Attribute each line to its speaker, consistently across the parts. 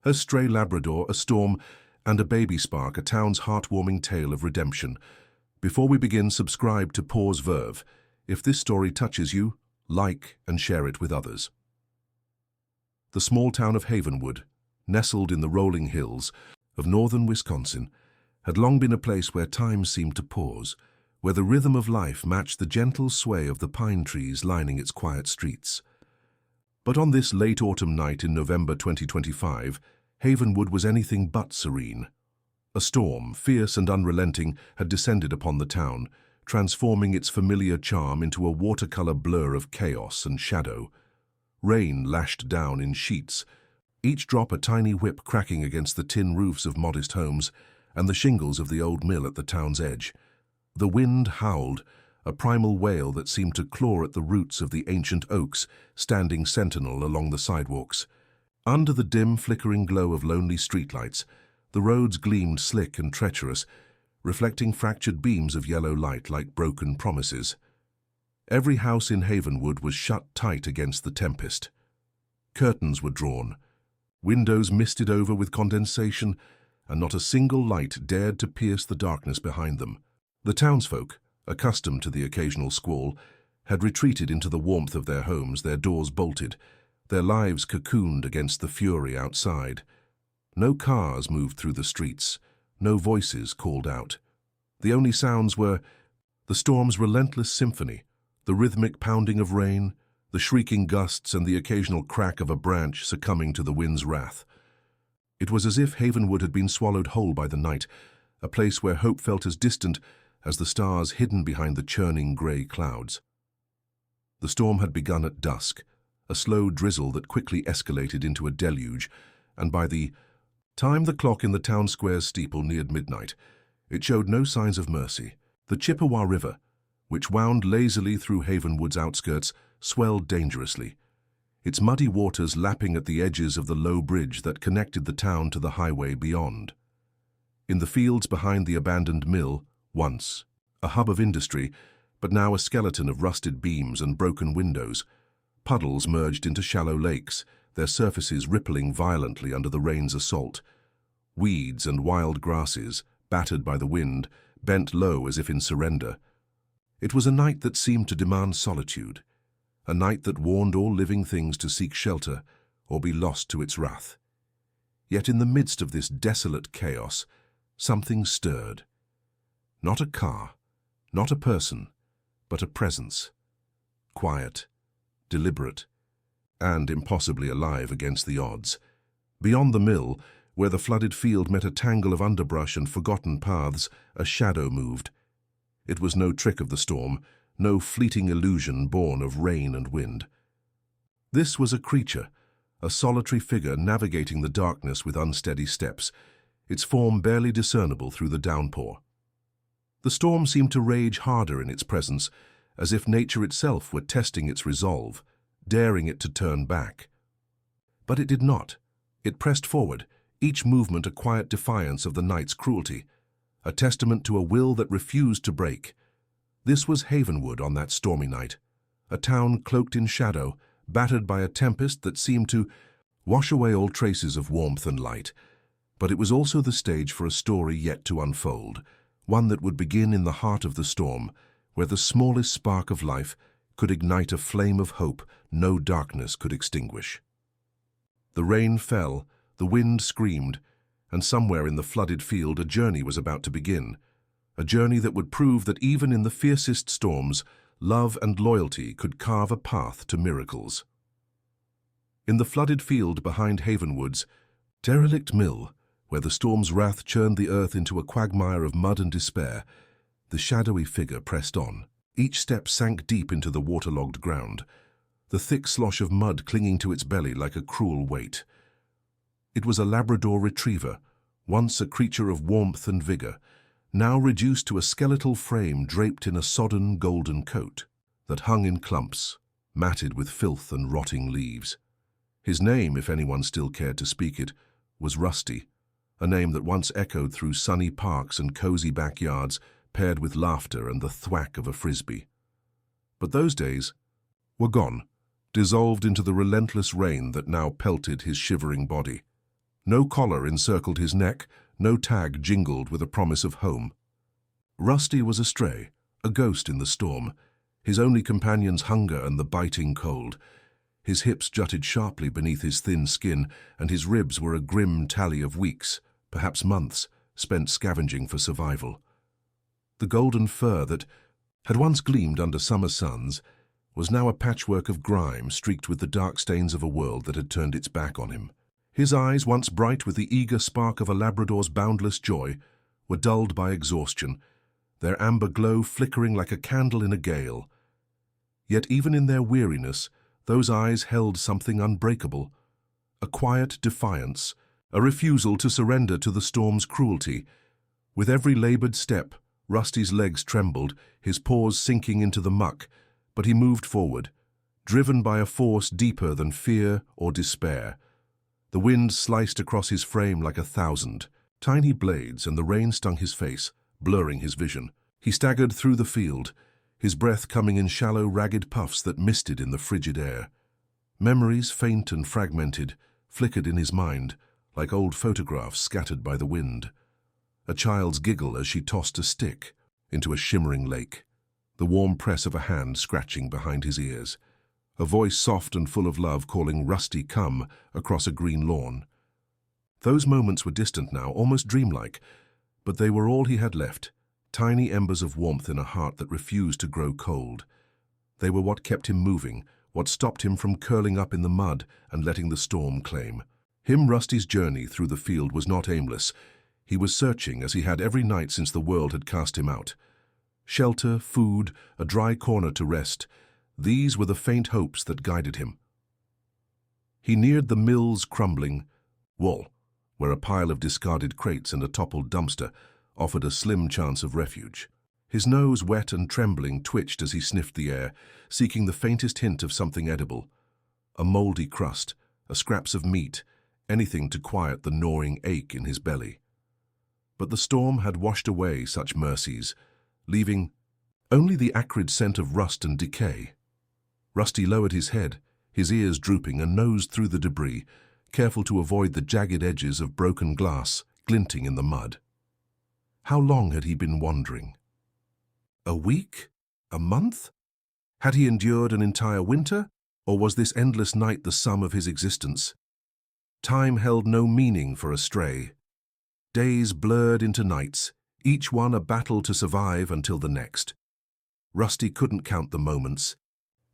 Speaker 1: A stray Labrador, a storm, and a baby spark, a town's heartwarming tale of redemption. Before we begin, subscribe to Pause Verve. If this story touches you, like and share it with others. The small town of Havenwood, nestled in the rolling hills of northern Wisconsin, had long been a place where time seemed to pause, where the rhythm of life matched the gentle sway of the pine trees lining its quiet streets. But on this late autumn night in November 2025, Havenwood was anything but serene. A storm, fierce and unrelenting, had descended upon the town, transforming its familiar charm into a watercolor blur of chaos and shadow. Rain lashed down in sheets, each drop a tiny whip cracking against the tin roofs of modest homes and the shingles of the old mill at the town's edge. The wind howled, a primal wail that seemed to claw at the roots of the ancient oaks standing sentinel along the sidewalks. Under the dim, flickering glow of lonely streetlights, the roads gleamed slick and treacherous, reflecting fractured beams of yellow light like broken promises. Every house in Havenwood was shut tight against the tempest. Curtains were drawn, windows misted over with condensation, and not a single light dared to pierce the darkness behind them. The townsfolk, accustomed to the occasional squall, had retreated into the warmth of their homes, their doors bolted, their lives cocooned against the fury outside. No cars moved through the streets, no voices called out. The only sounds were the storm's relentless symphony, the rhythmic pounding of rain, the shrieking gusts, and the occasional crack of a branch succumbing to the wind's wrath. It was as if Havenwood had been swallowed whole by the night, a place where hope felt as distant as the stars hidden behind the churning grey clouds. The storm had begun at dusk, a slow drizzle that quickly escalated into a deluge, and by the time the clock in the town square's steeple neared midnight, it showed no signs of mercy. The Chippewa River, which wound lazily through Havenwood's outskirts, swelled dangerously, its muddy waters lapping at the edges of the low bridge that connected the town to the highway beyond. In the fields behind the abandoned mill, once a hub of industry, but now a skeleton of rusted beams and broken windows, puddles merged into shallow lakes, their surfaces rippling violently under the rain's assault. Weeds and wild grasses, battered by the wind, bent low as if in surrender. It was a night that seemed to demand solitude, a night that warned all living things to seek shelter or be lost to its wrath. Yet in the midst of this desolate chaos, something stirred. Not a car, not a person, but a presence. Quiet, deliberate, and impossibly alive against the odds. Beyond the mill, where the flooded field met a tangle of underbrush and forgotten paths, a shadow moved. It was no trick of the storm, no fleeting illusion born of rain and wind. This was a creature, a solitary figure navigating the darkness with unsteady steps, its form barely discernible through the downpour. The storm seemed to rage harder in its presence, as if nature itself were testing its resolve, daring it to turn back. But it did not. It pressed forward, each movement a quiet defiance of the night's cruelty, a testament to a will that refused to break. This was Havenwood on that stormy night, a town cloaked in shadow, battered by a tempest that seemed to wash away all traces of warmth and light. But it was also the stage for a story yet to unfold, one that would begin in the heart of the storm, where the smallest spark of life could ignite a flame of hope no darkness could extinguish. The rain fell, the wind screamed, and somewhere in the flooded field a journey was about to begin, a journey that would prove that even in the fiercest storms, love and loyalty could carve a path to miracles. In the flooded field behind Havenwood's derelict mill, where the storm's wrath churned the earth into a quagmire of mud and despair, the shadowy figure pressed on. Each step sank deep into the waterlogged ground, the thick slosh of mud clinging to its belly like a cruel weight. It was a Labrador Retriever, once a creature of warmth and vigor, now reduced to a skeletal frame draped in a sodden golden coat that hung in clumps, matted with filth and rotting leaves. His name, if anyone still cared to speak it, was Rusty, a name that once echoed through sunny parks and cozy backyards, paired with laughter and the thwack of a frisbee. But those days were gone, dissolved into the relentless rain that now pelted his shivering body. No collar encircled his neck, no tag jingled with a promise of home. Rusty was astray, a ghost in the storm, his only companions hunger and the biting cold. His hips jutted sharply beneath his thin skin, and his ribs were a grim tally of weeks, perhaps months, spent scavenging for survival. The golden fur that had once gleamed under summer suns was now a patchwork of grime streaked with the dark stains of a world that had turned its back on him. His eyes, once bright with the eager spark of a Labrador's boundless joy, were dulled by exhaustion, their amber glow flickering like a candle in a gale. Yet even in their weariness, those eyes held something unbreakable, a quiet defiance, a refusal to surrender to the storm's cruelty. With every labored step, Rusty's legs trembled, his paws sinking into the muck, but he moved forward, driven by a force deeper than fear or despair. The wind sliced across his frame like 1,000 tiny blades, and the rain stung his face, blurring his vision. He staggered through the field, his breath coming in shallow, ragged puffs that misted in the frigid air. Memories, faint and fragmented, flickered in his mind, like old photographs scattered by the wind. A child's giggle as she tossed a stick into a shimmering lake, the warm press of a hand scratching behind his ears, a voice soft and full of love calling Rusty come across a green lawn. Those moments were distant now, almost dreamlike, but they were all he had left, tiny embers of warmth in a heart that refused to grow cold. They were what kept him moving, what stopped him from curling up in the mud and letting the storm claim. Rusty's journey through the field was not aimless. He was searching as he had every night since the world had cast him out. Shelter, food, a dry corner to rest, these were the faint hopes that guided him. He neared the mill's crumbling wall, where a pile of discarded crates and a toppled dumpster offered a slim chance of refuge. His nose, wet and trembling, twitched as he sniffed the air, seeking the faintest hint of something edible. A moldy crust, a scraps of meat, anything to quiet the gnawing ache in his belly. But the storm had washed away such mercies, leaving only the acrid scent of rust and decay. Rusty lowered his head, his ears drooping, and nosed through the debris, careful to avoid the jagged edges of broken glass glinting in the mud. How long had he been wandering? A week? A month? Had he endured an entire winter, or was this endless night the sum of his existence? Time held no meaning for a stray. Days blurred into nights, each one a battle to survive until the next. Rusty couldn't count the moments,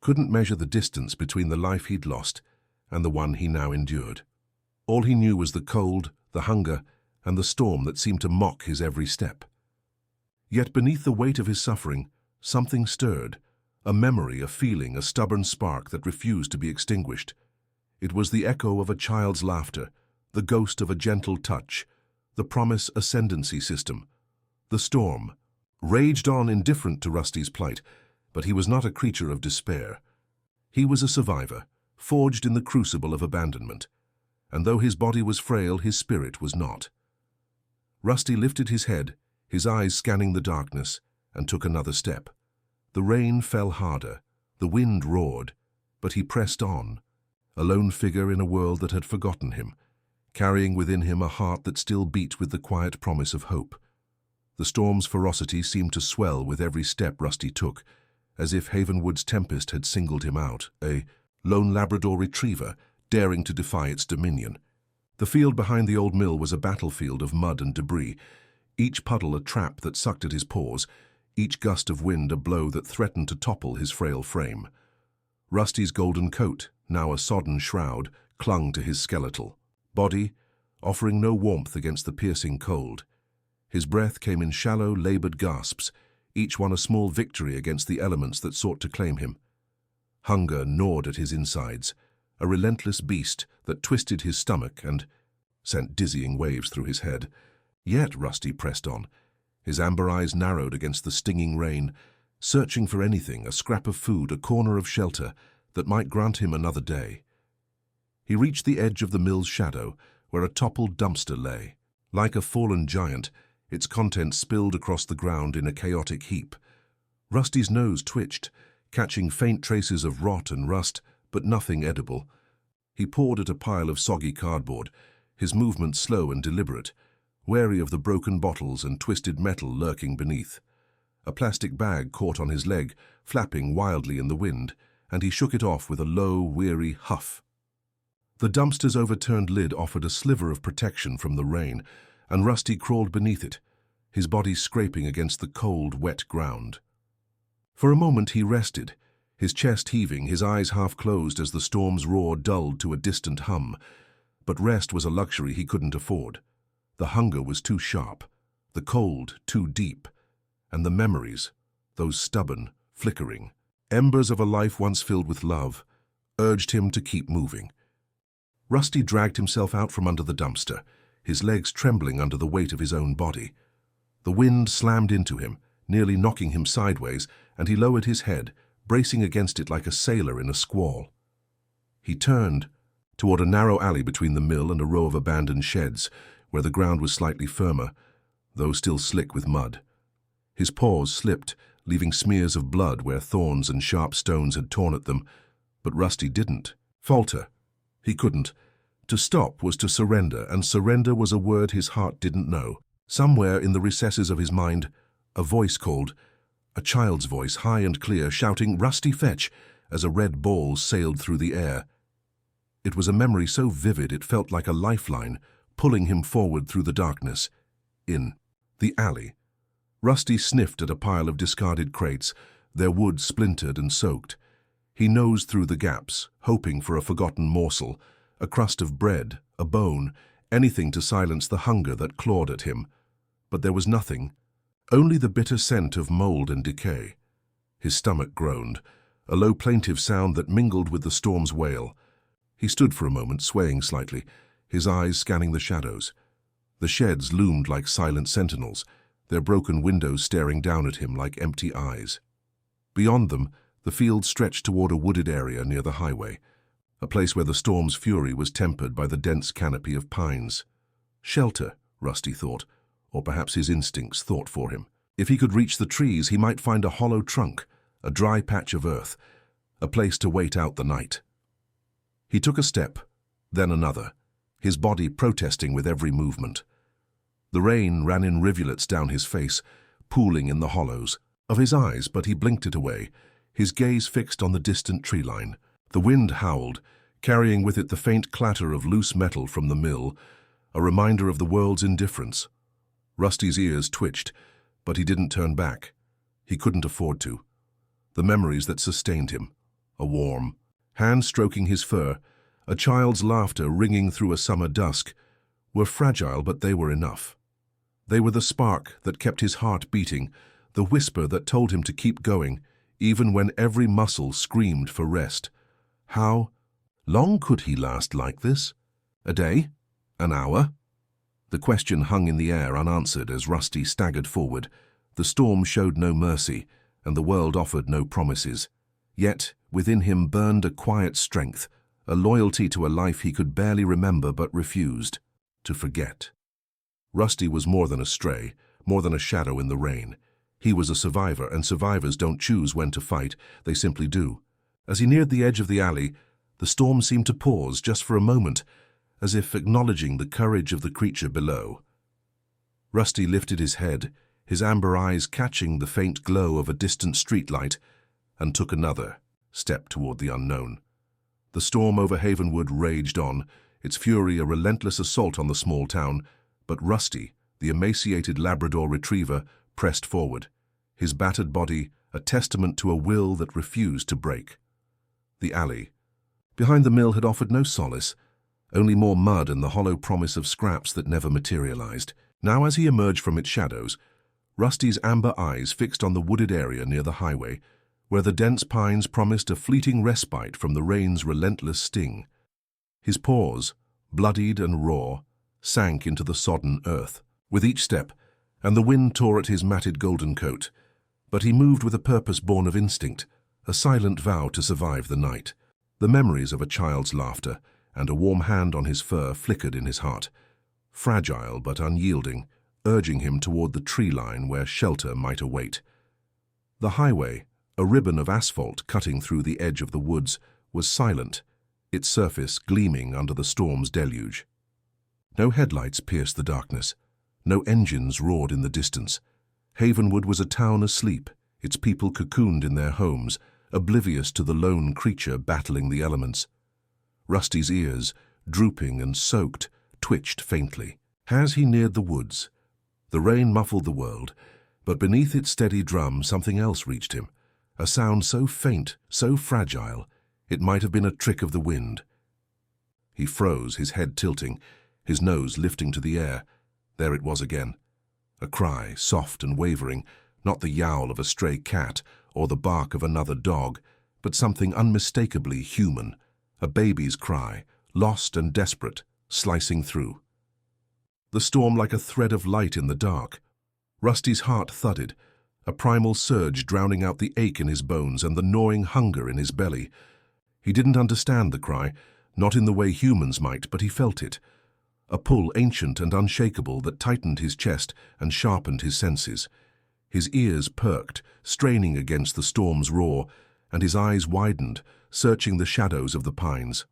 Speaker 1: couldn't measure the distance between the life he'd lost and the one he now endured. All he knew was the cold, the hunger, and the storm that seemed to mock his every step. Yet beneath the weight of his suffering, something stirred, a memory, a feeling, a stubborn spark that refused to be extinguished. It was the echo of a child's laughter, the ghost of a gentle touch, the promise ascendancy system. The storm raged on, indifferent to Rusty's plight, but he was not a creature of despair. He was a survivor, forged in the crucible of abandonment, and though his body was frail, his spirit was not. Rusty lifted his head, his eyes scanning the darkness, and took another step. The rain fell harder, the wind roared, but he pressed on, a lone figure in a world that had forgotten him, carrying within him a heart that still beat with the quiet promise of hope. The storm's ferocity seemed to swell with every step Rusty took, as if Havenwood's tempest had singled him out, a lone Labrador Retriever, daring to defy its dominion. The field behind the old mill was a battlefield of mud and debris, each puddle a trap that sucked at his paws, each gust of wind a blow that threatened to topple his frail frame. Rusty's golden coat, now a sodden shroud, clung to his skeletal body, offering no warmth against the piercing cold. His breath came in shallow, labored gasps, each one a small victory against the elements that sought to claim him. Hunger gnawed at his insides, a relentless beast that twisted his stomach and sent dizzying waves through his head. Yet Rusty pressed on, his amber eyes narrowed against the stinging rain, searching for anything, a scrap of food, a corner of shelter, that might grant him another day. He reached the edge of the mill's shadow, where a toppled dumpster lay. Like a fallen giant, its contents spilled across the ground in a chaotic heap. Rusty's nose twitched, catching faint traces of rot and rust, but nothing edible. He pawed at a pile of soggy cardboard, his movements slow and deliberate, wary of the broken bottles and twisted metal lurking beneath. A plastic bag caught on his leg, flapping wildly in the wind, and he shook it off with a low, weary huff. The dumpster's overturned lid offered a sliver of protection from the rain, and Rusty crawled beneath it, his body scraping against the cold, wet ground. For a moment he rested, his chest heaving, his eyes half closed as the storm's roar dulled to a distant hum. But rest was a luxury he couldn't afford. The hunger was too sharp, the cold too deep, and the memories, those stubborn, flickering embers of a life once filled with love, urged him to keep moving. Rusty dragged himself out from under the dumpster, his legs trembling under the weight of his own body. The wind slammed into him, nearly knocking him sideways, and he lowered his head, bracing against it like a sailor in a squall. He turned toward a narrow alley between the mill and a row of abandoned sheds, where the ground was slightly firmer, though still slick with mud. His paws slipped, leaving smears of blood where thorns and sharp stones had torn at them, but Rusty didn't falter. He couldn't. To stop was to surrender, and surrender was a word his heart didn't know. Somewhere in the recesses of his mind, a voice called, a child's voice, high and clear, shouting, "Rusty, fetch!" as a red ball sailed through the air. It was a memory so vivid it felt like a lifeline, pulling him forward through the darkness. In the alley, Rusty sniffed at a pile of discarded crates, their wood splintered and soaked. He nosed through the gaps, hoping for a forgotten morsel, a crust of bread, a bone, anything to silence the hunger that clawed at him. But there was nothing, only the bitter scent of mold and decay. His stomach groaned, a low plaintive sound that mingled with the storm's wail. He stood for a moment, swaying slightly, his eyes scanning the shadows. The sheds loomed like silent sentinels, their broken windows staring down at him like empty eyes. Beyond them, the field stretched toward a wooded area near the highway, a place where the storm's fury was tempered by the dense canopy of pines. Shelter, Rusty thought, or perhaps his instincts thought for him. If he could reach the trees, he might find a hollow trunk, a dry patch of earth, a place to wait out the night. He took a step, then another, his body protesting with every movement. The rain ran in rivulets down his face, pooling in the hollows of his eyes, but he blinked it away, his gaze fixed on the distant tree line. The wind howled, carrying with it the faint clatter of loose metal from the mill, a reminder of the world's indifference. Rusty's ears twitched, but he didn't turn back. He couldn't afford to. The memories that sustained him, a warm hand stroking his fur, a child's laughter ringing through a summer dusk, were fragile, but they were enough. They were the spark that kept his heart beating, the whisper that told him to keep going, even when every muscle screamed for rest. How long could he last like this? A day? An hour? The question hung in the air unanswered as Rusty staggered forward. The storm showed no mercy, and the world offered no promises. Yet, within him burned a quiet strength, a loyalty to a life he could barely remember but refused to forget. Rusty was more than a stray, more than a shadow in the rain. He was a survivor, and survivors don't choose when to fight, they simply do. As he neared the edge of the alley, the storm seemed to pause just for a moment, as if acknowledging the courage of the creature below. Rusty lifted his head, his amber eyes catching the faint glow of a distant streetlight, and took another step toward the unknown. The storm over Havenwood raged on, its fury a relentless assault on the small town, but Rusty, the emaciated Labrador Retriever, pressed forward, his battered body a testament to a will that refused to break. The alley behind the mill had offered no solace, only more mud and the hollow promise of scraps that never materialized. Now, as he emerged from its shadows, Rusty's amber eyes fixed on the wooded area near the highway, where the dense pines promised a fleeting respite from the rain's relentless sting. His paws, bloodied and raw, sank into the sodden earth with each step, and the wind tore at his matted golden coat. But he moved with a purpose born of instinct, a silent vow to survive the night. The memories of a child's laughter and a warm hand on his fur flickered in his heart, fragile but unyielding, urging him toward the tree line where shelter might await. The highway, a ribbon of asphalt cutting through the edge of the woods, was silent, its surface gleaming under the storm's deluge. No headlights pierced the darkness. No engines roared in the distance. Havenwood was a town asleep, its people cocooned in their homes, oblivious to the lone creature battling the elements. Rusty's ears, drooping and soaked, twitched faintly. As he neared the woods, the rain muffled the world, but beneath its steady drum something else reached him, a sound so faint, so fragile, it might have been a trick of the wind. He froze, his head tilting, his nose lifting to the air. There it was again. A cry, soft and wavering, not the yowl of a stray cat or the bark of another dog, but something unmistakably human, a baby's cry, lost and desperate, slicing through. The storm like a thread of light in the dark. Rusty's heart thudded, a primal surge drowning out the ache in his bones and the gnawing hunger in his belly. He didn't understand the cry, not in the way humans might, but he felt it. A pull ancient and unshakable that tightened his chest and sharpened his senses. His ears perked, straining against the storm's roar, and his eyes widened, searching the shadows of the pines.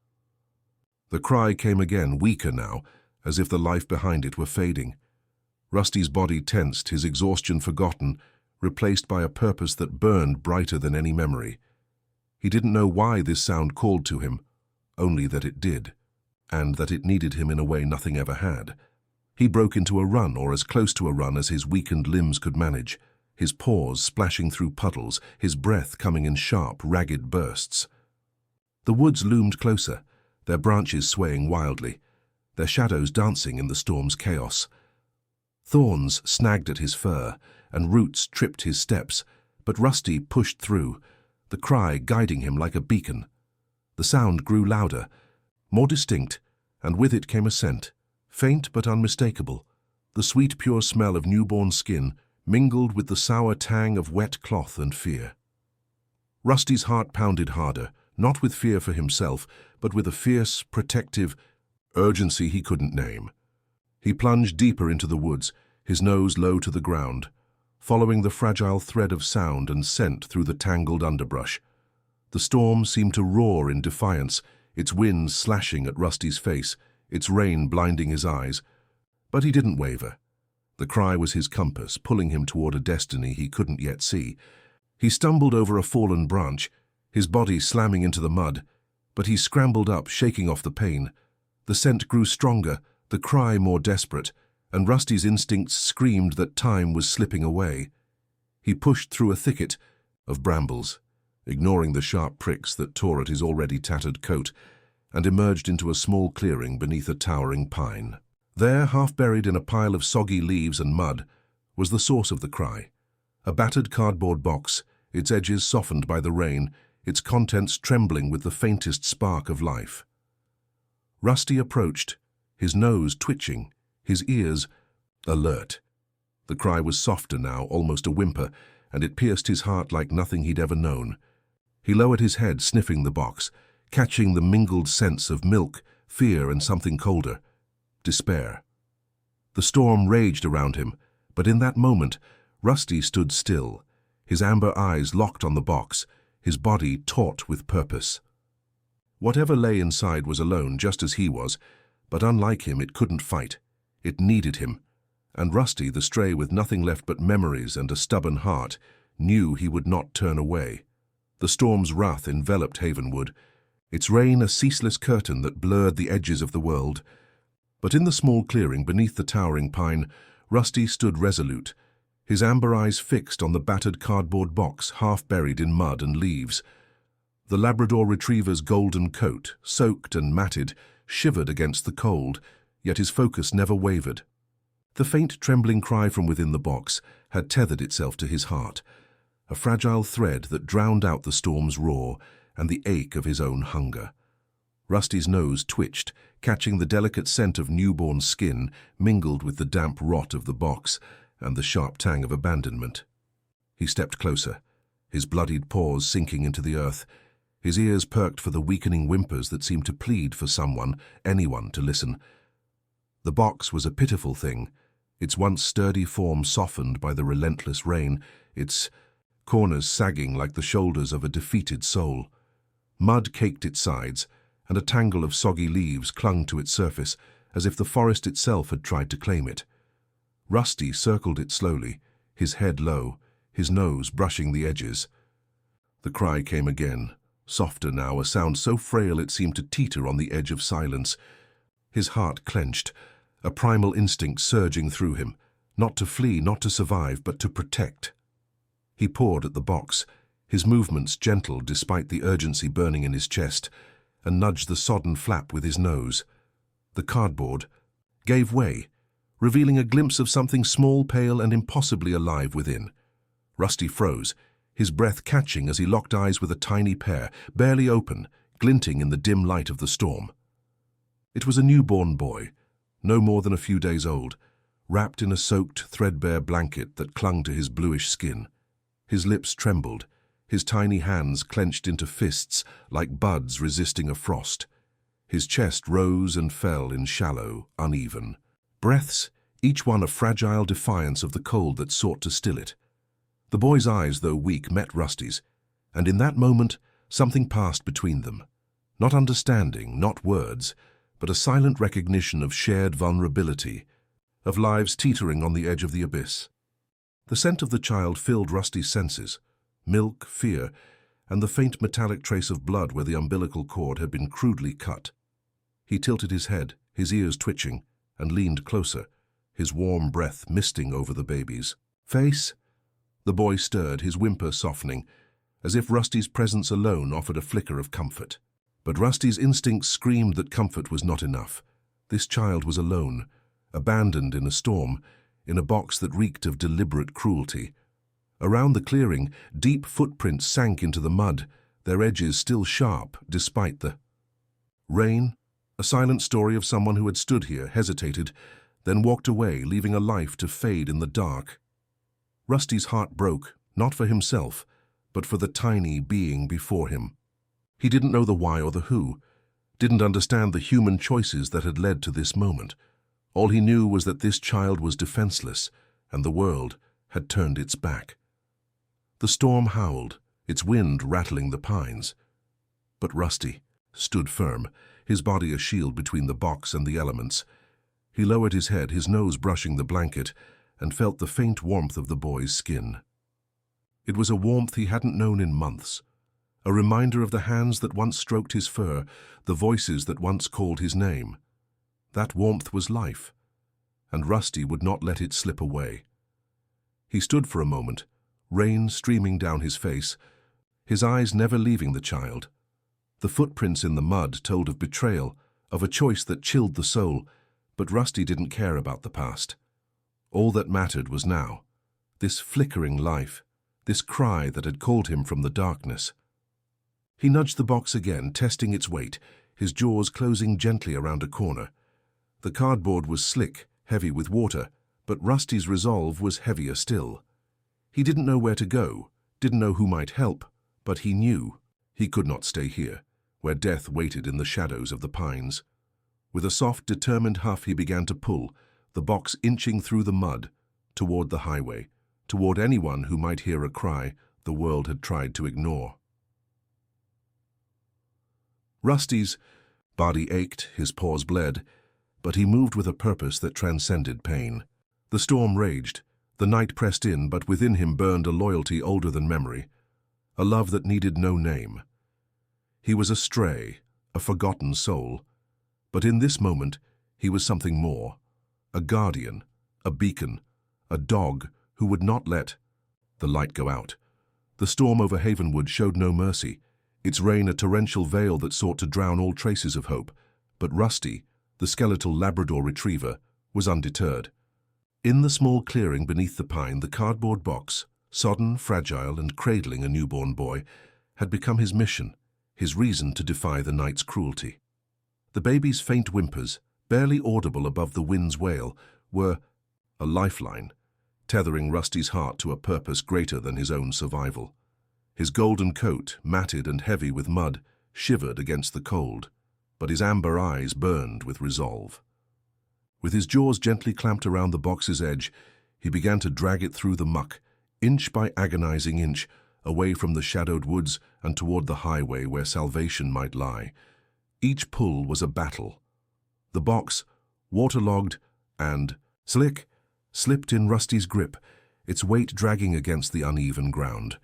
Speaker 1: The cry came again, weaker now, as if the life behind it were fading. Rusty's body tensed, his exhaustion forgotten, replaced by a purpose that burned brighter than any memory. He didn't know why this sound called to him, only that it did, and that it needed him in a way nothing ever had. He broke into a run, or as close to a run as his weakened limbs could manage, his paws splashing through puddles, his breath coming in sharp, ragged bursts. The woods loomed closer, their branches swaying wildly, their shadows dancing in the storm's chaos. Thorns snagged at his fur, and roots tripped his steps, but Rusty pushed through, the cry guiding him like a beacon. The sound grew louder, more distinct, and with it came a scent, faint but unmistakable, the sweet pure smell of newborn skin mingled with the sour tang of wet cloth and fear. Rusty's heart pounded harder, not with fear for himself, but with a fierce, protective urgency he couldn't name. He plunged deeper into the woods, his nose low to the ground, following the fragile thread of sound and scent through the tangled underbrush. The storm seemed to roar in defiance, its winds slashing at Rusty's face, its rain blinding his eyes. But he didn't waver. The cry was his compass, pulling him toward a destiny he couldn't yet see. He stumbled over a fallen branch, his body slamming into the mud, but he scrambled up, shaking off the pain. The scent grew stronger, the cry more desperate, and Rusty's instincts screamed that time was slipping away. He pushed through a thicket of brambles, ignoring the sharp pricks that tore at his already tattered coat, and emerged into a small clearing beneath a towering pine. There, half buried in a pile of soggy leaves and mud, was the source of the cry. A battered cardboard box, its edges softened by the rain, its contents trembling with the faintest spark of life. Rusty approached, his nose twitching, his ears alert. The cry was softer now, almost a whimper, and it pierced his heart like nothing he'd ever known. He lowered his head, sniffing the box, catching the mingled scents of milk, fear, and something colder, despair. The storm raged around him, but in that moment, Rusty stood still, his amber eyes locked on the box, his body taut with purpose. Whatever lay inside was alone, just as he was, but unlike him, it couldn't fight. It needed him, and Rusty, the stray with nothing left but memories and a stubborn heart, knew he would not turn away. The storm's wrath enveloped Havenwood, its rain a ceaseless curtain that blurred the edges of the world. But in the small clearing beneath the towering pine, Rusty stood resolute, his amber eyes fixed on the battered cardboard box half buried in mud and leaves. The Labrador Retriever's golden coat, soaked and matted, shivered against the cold, yet his focus never wavered. The faint trembling cry from within the box had tethered itself to his heart, a fragile thread that drowned out the storm's roar and the ache of his own hunger. Rusty's nose twitched, catching the delicate scent of newborn skin mingled with the damp rot of the box and the sharp tang of abandonment. He stepped closer, his bloodied paws sinking into the earth, his ears perked for the weakening whimpers that seemed to plead for someone, anyone, to listen. The box was a pitiful thing, its once sturdy form softened by the relentless rain, its corners sagging like the shoulders of a defeated soul. Mud caked its sides, and a tangle of soggy leaves clung to its surface, as if the forest itself had tried to claim it. Rusty circled it slowly, his head low, his nose brushing the edges. The cry came again, softer now, a sound so frail it seemed to teeter on the edge of silence. His heart clenched, a primal instinct surging through him, not to flee, not to survive, but to protect. He pawed at the box, his movements gentle despite the urgency burning in his chest, and nudged the sodden flap with his nose. The cardboard gave way, revealing a glimpse of something small, pale, and impossibly alive within. Rusty froze, his breath catching as he locked eyes with a tiny pair, barely open, glinting in the dim light of the storm. It was a newborn boy, no more than a few days old, wrapped in a soaked, threadbare blanket that clung to his bluish skin. His lips trembled, his tiny hands clenched into fists like buds resisting a frost. His chest rose and fell in shallow, uneven breaths, each one a fragile defiance of the cold that sought to still it. The boy's eyes, though weak, met Rusty's, and in that moment something passed between them. Not understanding, not words, but a silent recognition of shared vulnerability, of lives teetering on the edge of the abyss. The scent of the child filled Rusty's senses, milk, fear, and the faint metallic trace of blood where the umbilical cord had been crudely cut. He tilted his head, his ears twitching, and leaned closer, his warm breath misting over the baby's face. The boy stirred, his whimper softening, as if Rusty's presence alone offered a flicker of comfort. But Rusty's instincts screamed that comfort was not enough. This child was alone, abandoned in a storm, in a box that reeked of deliberate cruelty. Around the clearing, deep footprints sank into the mud, their edges still sharp despite the rain. A silent story of someone who had stood here, hesitated, then walked away, leaving a life to fade in the dark. Rusty's heart broke, not for himself, but for the tiny being before him. He didn't know the why or the who, didn't understand the human choices that had led to this moment. All he knew was that this child was defenseless, and the world had turned its back. The storm howled, its wind rattling the pines. But Rusty stood firm, his body a shield between the box and the elements. He lowered his head, his nose brushing the blanket, and felt the faint warmth of the boy's skin. It was a warmth he hadn't known in months, a reminder of the hands that once stroked his fur, the voices that once called his name. That warmth was life, and Rusty would not let it slip away. He stood for a moment, rain streaming down his face, his eyes never leaving the child. The footprints in the mud told of betrayal, of a choice that chilled the soul, but Rusty didn't care about the past. All that mattered was now, this flickering life, this cry that had called him from the darkness. He nudged the box again, testing its weight, his jaws closing gently around a corner. The cardboard was slick, heavy with water, but Rusty's resolve was heavier still. He didn't know where to go, didn't know who might help, but he knew he could not stay here, where death waited in the shadows of the pines. With a soft, determined huff, he began to pull, the box inching through the mud, toward the highway, toward anyone who might hear a cry the world had tried to ignore. Rusty's body ached, his paws bled, but he moved with a purpose that transcended pain. The storm raged, the night pressed in, but within him burned a loyalty older than memory, a love that needed no name. He was a stray, a forgotten soul, but in this moment he was something more, a guardian, a beacon, a dog who would not let the light go out. The storm over Havenwood showed no mercy, its rain a torrential veil that sought to drown all traces of hope, but Rusty, the skeletal Labrador Retriever, was undeterred. In the small clearing beneath the pine, the cardboard box, sodden, fragile, and cradling a newborn boy, had become his mission, his reason to defy the night's cruelty. The baby's faint whimpers, barely audible above the wind's wail, were a lifeline, tethering Rusty's heart to a purpose greater than his own survival. His golden coat, matted and heavy with mud, shivered against the cold, but his amber eyes burned with resolve. With his jaws gently clamped around the box's edge, he began to drag it through the muck, inch by agonizing inch, away from the shadowed woods and toward the highway where salvation might lie. Each pull was a battle. The box, waterlogged, and slipped in Rusty's grip, its weight dragging against the uneven ground.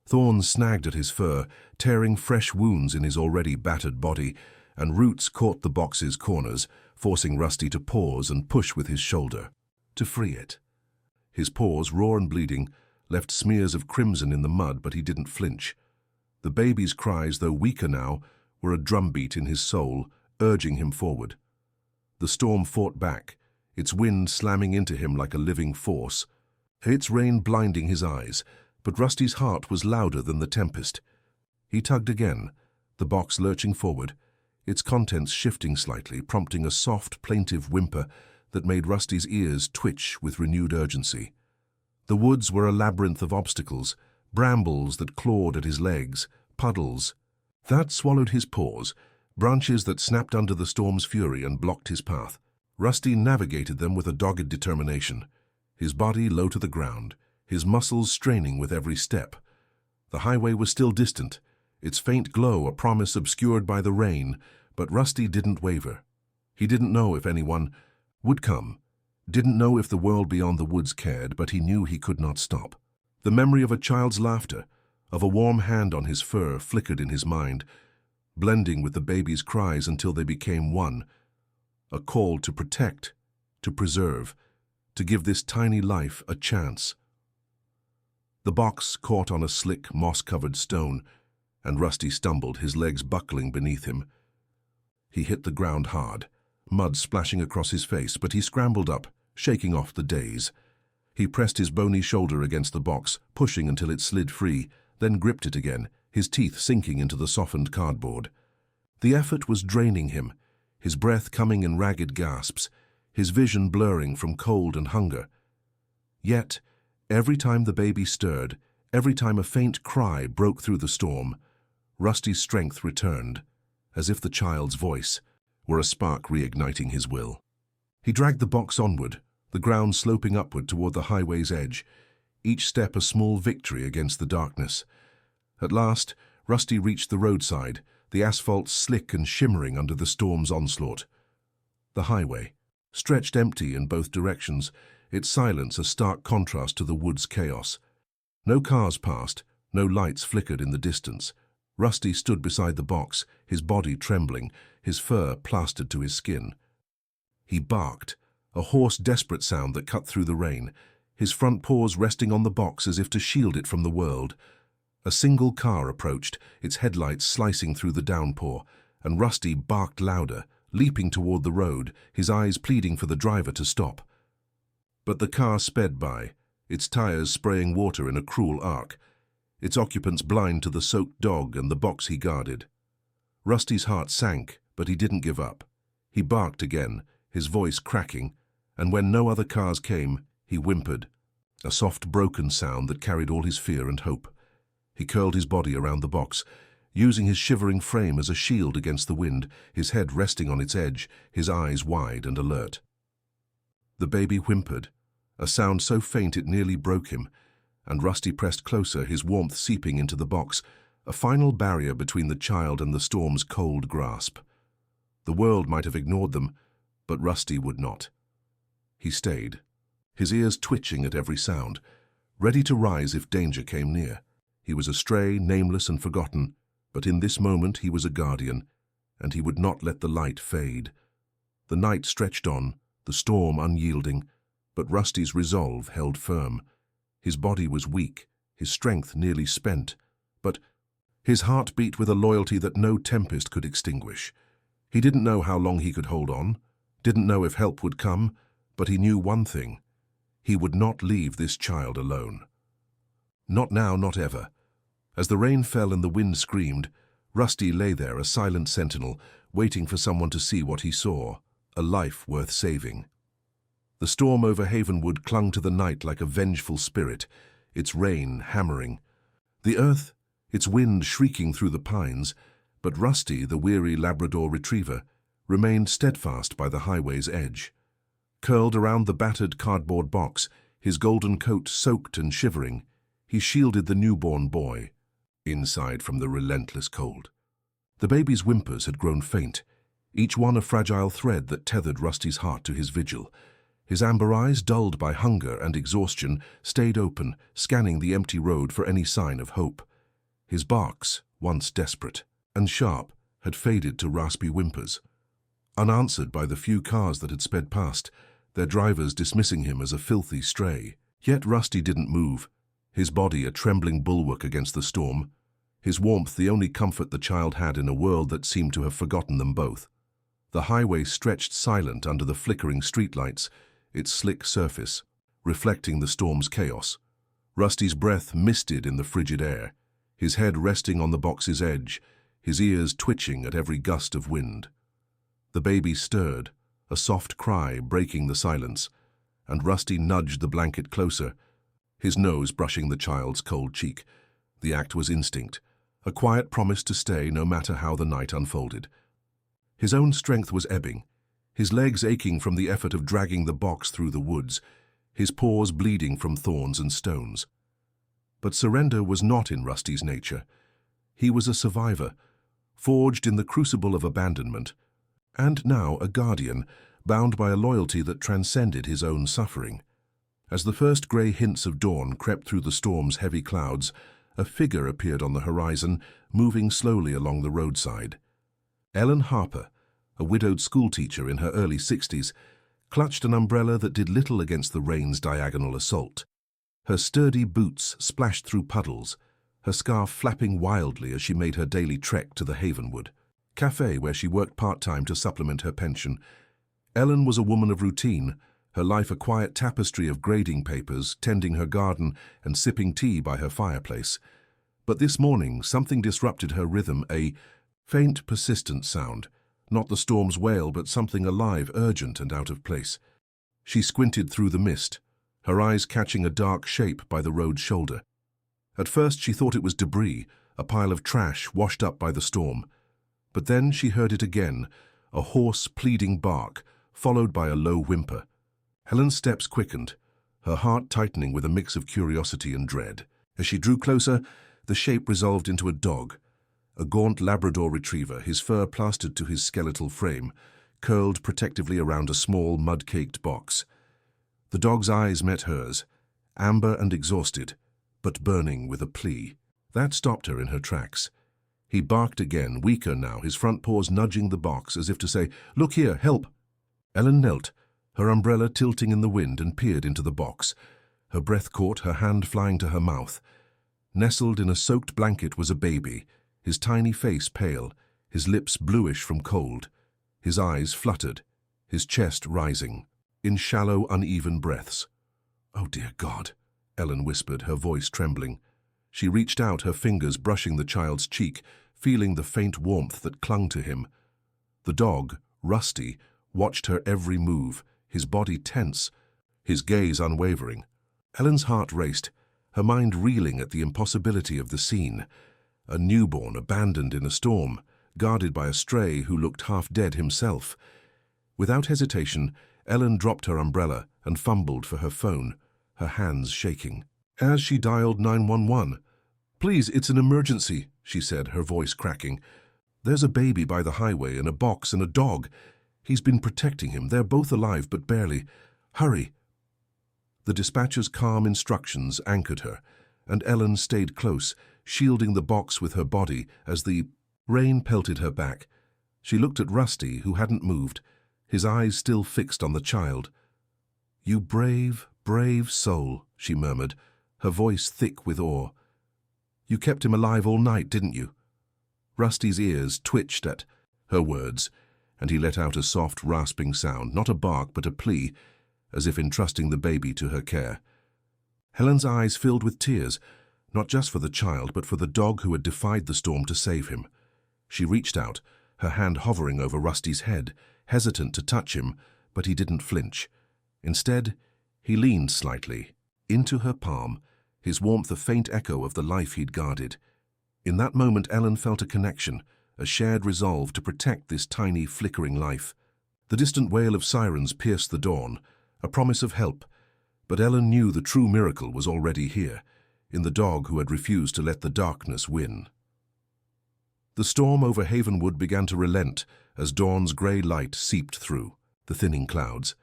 Speaker 1: Thorns snagged at his fur, tearing fresh wounds in his already battered body, and roots caught the box's corners, forcing Rusty to pause and push with his shoulder, to free it. His paws, raw and bleeding, left smears of crimson in the mud, but he didn't flinch. The baby's cries, though weaker now, were a drumbeat in his soul, urging him forward. The storm fought back, its wind slamming into him like a living force, its rain blinding his eyes, but Rusty's heart was louder than the tempest. He tugged again, the box lurching forward, its contents shifting slightly, prompting a soft, plaintive whimper that made Rusty's ears twitch with renewed urgency. The woods were a labyrinth of obstacles, brambles that clawed at his legs, puddles that swallowed his paws, branches that snapped under the storm's fury and blocked his path. Rusty navigated them with a dogged determination, his body low to the ground, his muscles straining with every step. The highway was still distant, its faint glow a promise obscured by the rain, but Rusty didn't waver. He didn't know if anyone would come, didn't know if the world beyond the woods cared, but he knew he could not stop. The memory of a child's laughter, of a warm hand on his fur, flickered in his mind, blending with the baby's cries until they became one, a call to protect, to preserve, to give this tiny life a chance. The box caught on a slick, moss-covered stone, and Rusty stumbled, his legs buckling beneath him. He hit the ground hard, mud splashing across his face, but he scrambled up, shaking off the daze. He pressed his bony shoulder against the box, pushing until it slid free, then gripped it again, his teeth sinking into the softened cardboard. The effort was draining him, his breath coming in ragged gasps, his vision blurring from cold and hunger. Yet, every time the baby stirred, every time a faint cry broke through the storm, Rusty's strength returned, as if the child's voice were a spark reigniting his will. He dragged the box onward, the ground sloping upward toward the highway's edge, each step a small victory against the darkness. At last, Rusty reached the roadside, the asphalt slick and shimmering under the storm's onslaught. The highway, stretched empty in both directions, its silence a stark contrast to the wood's chaos. No cars passed, no lights flickered in the distance. Rusty stood beside the box, his body trembling, his fur plastered to his skin. He barked, a hoarse, desperate sound that cut through the rain, his front paws resting on the box as if to shield it from the world. A single car approached, its headlights slicing through the downpour, and Rusty barked louder, leaping toward the road, his eyes pleading for the driver to stop. But the car sped by, its tires spraying water in a cruel arc, its occupants blind to the soaked dog and the box he guarded. Rusty's heart sank, but he didn't give up. He barked again, his voice cracking, and when no other cars came, he whimpered, a soft, broken sound that carried all his fear and hope. He curled his body around the box, using his shivering frame as a shield against the wind, his head resting on its edge, his eyes wide and alert. The baby whimpered, a sound so faint it nearly broke him, and Rusty pressed closer, his warmth seeping into the box, a final barrier between the child and the storm's cold grasp. The world might have ignored them, but Rusty would not. He stayed, his ears twitching at every sound, ready to rise if danger came near. He was a stray, nameless and forgotten, but in this moment he was a guardian, and he would not let the light fade. The night stretched on, the storm unyielding, but Rusty's resolve held firm. His body was weak, his strength nearly spent, but his heart beat with a loyalty that no tempest could extinguish. He didn't know how long he could hold on, didn't know if help would come, but he knew one thing: he would not leave this child alone. Not now, not ever. As the rain fell and the wind screamed, Rusty lay there, a silent sentinel, waiting for someone to see what he saw, a life worth saving. The storm over Havenwood clung to the night like a vengeful spirit, its rain hammering. The earth, its wind shrieking through the pines, but Rusty, the weary Labrador Retriever, remained steadfast by the highway's edge. Curled around the battered cardboard box, his golden coat soaked and shivering, he shielded the newborn boy, inside from the relentless cold. The baby's whimpers had grown faint, each one a fragile thread that tethered Rusty's heart to his vigil. His amber eyes, dulled by hunger and exhaustion, stayed open, scanning the empty road for any sign of hope. His barks, once desperate and sharp, had faded to raspy whimpers. Unanswered by the few cars that had sped past, their drivers dismissing him as a filthy stray. Yet Rusty didn't move, his body a trembling bulwark against the storm, his warmth the only comfort the child had in a world that seemed to have forgotten them both. The highway stretched silent under the flickering streetlights, its slick surface reflecting the storm's chaos. Rusty's breath misted in the frigid air, his head resting on the box's edge, his ears twitching at every gust of wind. The baby stirred, a soft cry breaking the silence, and Rusty nudged the blanket closer, his nose brushing the child's cold cheek. The act was instinct, a quiet promise to stay no matter how the night unfolded. His own strength was ebbing, his legs aching from the effort of dragging the box through the woods, his paws bleeding from thorns and stones. But surrender was not in Rusty's nature. He was a survivor, forged in the crucible of abandonment, and now a guardian, bound by a loyalty that transcended his own suffering. As the first grey hints of dawn crept through the storm's heavy clouds, a figure appeared on the horizon, moving slowly along the roadside. Ellen Harper, a widowed schoolteacher in her early 60s, clutched an umbrella that did little against the rain's diagonal assault. Her sturdy boots splashed through puddles, her scarf flapping wildly as she made her daily trek to the Havenwood cafe where she worked part-time to supplement her pension. Ellen was a woman of routine, her life a quiet tapestry of grading papers, tending her garden and sipping tea by her fireplace. But this morning something disrupted her rhythm, a faint, persistent sound, not the storm's wail but something alive, urgent and out of place. She squinted through the mist, her eyes catching a dark shape by the road's shoulder. At first she thought it was debris, a pile of trash washed up by the storm. But then she heard it again, a hoarse, pleading bark, followed by a low whimper. Helen's steps quickened, her heart tightening with a mix of curiosity and dread. As she drew closer, the shape resolved into a dog, a gaunt Labrador Retriever, his fur plastered to his skeletal frame, curled protectively around a small, mud-caked box. The dog's eyes met hers, amber and exhausted, but burning with a plea. That stopped her in her tracks. He barked again, weaker now, his front paws nudging the box as if to say, "Look here, help!" Ellen knelt, her umbrella tilting in the wind, and peered into the box. Her breath caught, her hand flying to her mouth. Nestled in a soaked blanket was a baby, his tiny face pale, his lips bluish from cold, his eyes fluttered, his chest rising, in shallow, uneven breaths. "Oh, dear God," Ellen whispered, her voice trembling. She reached out, her fingers brushing the child's cheek, feeling the faint warmth that clung to him. The dog, Rusty, watched her every move, his body tense, his gaze unwavering. Ellen's heart raced, her mind reeling at the impossibility of the scene. A newborn abandoned in a storm, guarded by a stray who looked half dead himself. Without hesitation, Ellen dropped her umbrella and fumbled for her phone, her hands shaking. As she dialed 911, "Please, it's an emergency," she said, her voice cracking. "There's a baby by the highway and a box and a dog. He's been protecting him. They're both alive, but barely. Hurry." The dispatcher's calm instructions anchored her, and Ellen stayed close, shielding the box with her body as the rain pelted her back. She looked at Rusty, who hadn't moved, his eyes still fixed on the child. "You brave, brave soul," she murmured, her voice thick with awe. "You kept him alive all night, didn't you?" Rusty's ears twitched at her words, and he let out a soft, rasping sound, not a bark but a plea, as if entrusting the baby to her care. Helen's eyes filled with tears, not just for the child, but for the dog who had defied the storm to save him. She reached out, her hand hovering over Rusty's head, hesitant to touch him, but he didn't flinch. Instead, he leaned slightly, into her palm, his warmth a faint echo of the life he'd guarded. In that moment, Ellen felt a connection, a shared resolve to protect this tiny, flickering life. The distant wail of sirens pierced the dawn, a promise of help, but Ellen knew the true miracle was already here, in the dog who had refused to let the darkness win. The storm over Havenwood began to relent as dawn's grey light seeped through the thinning clouds,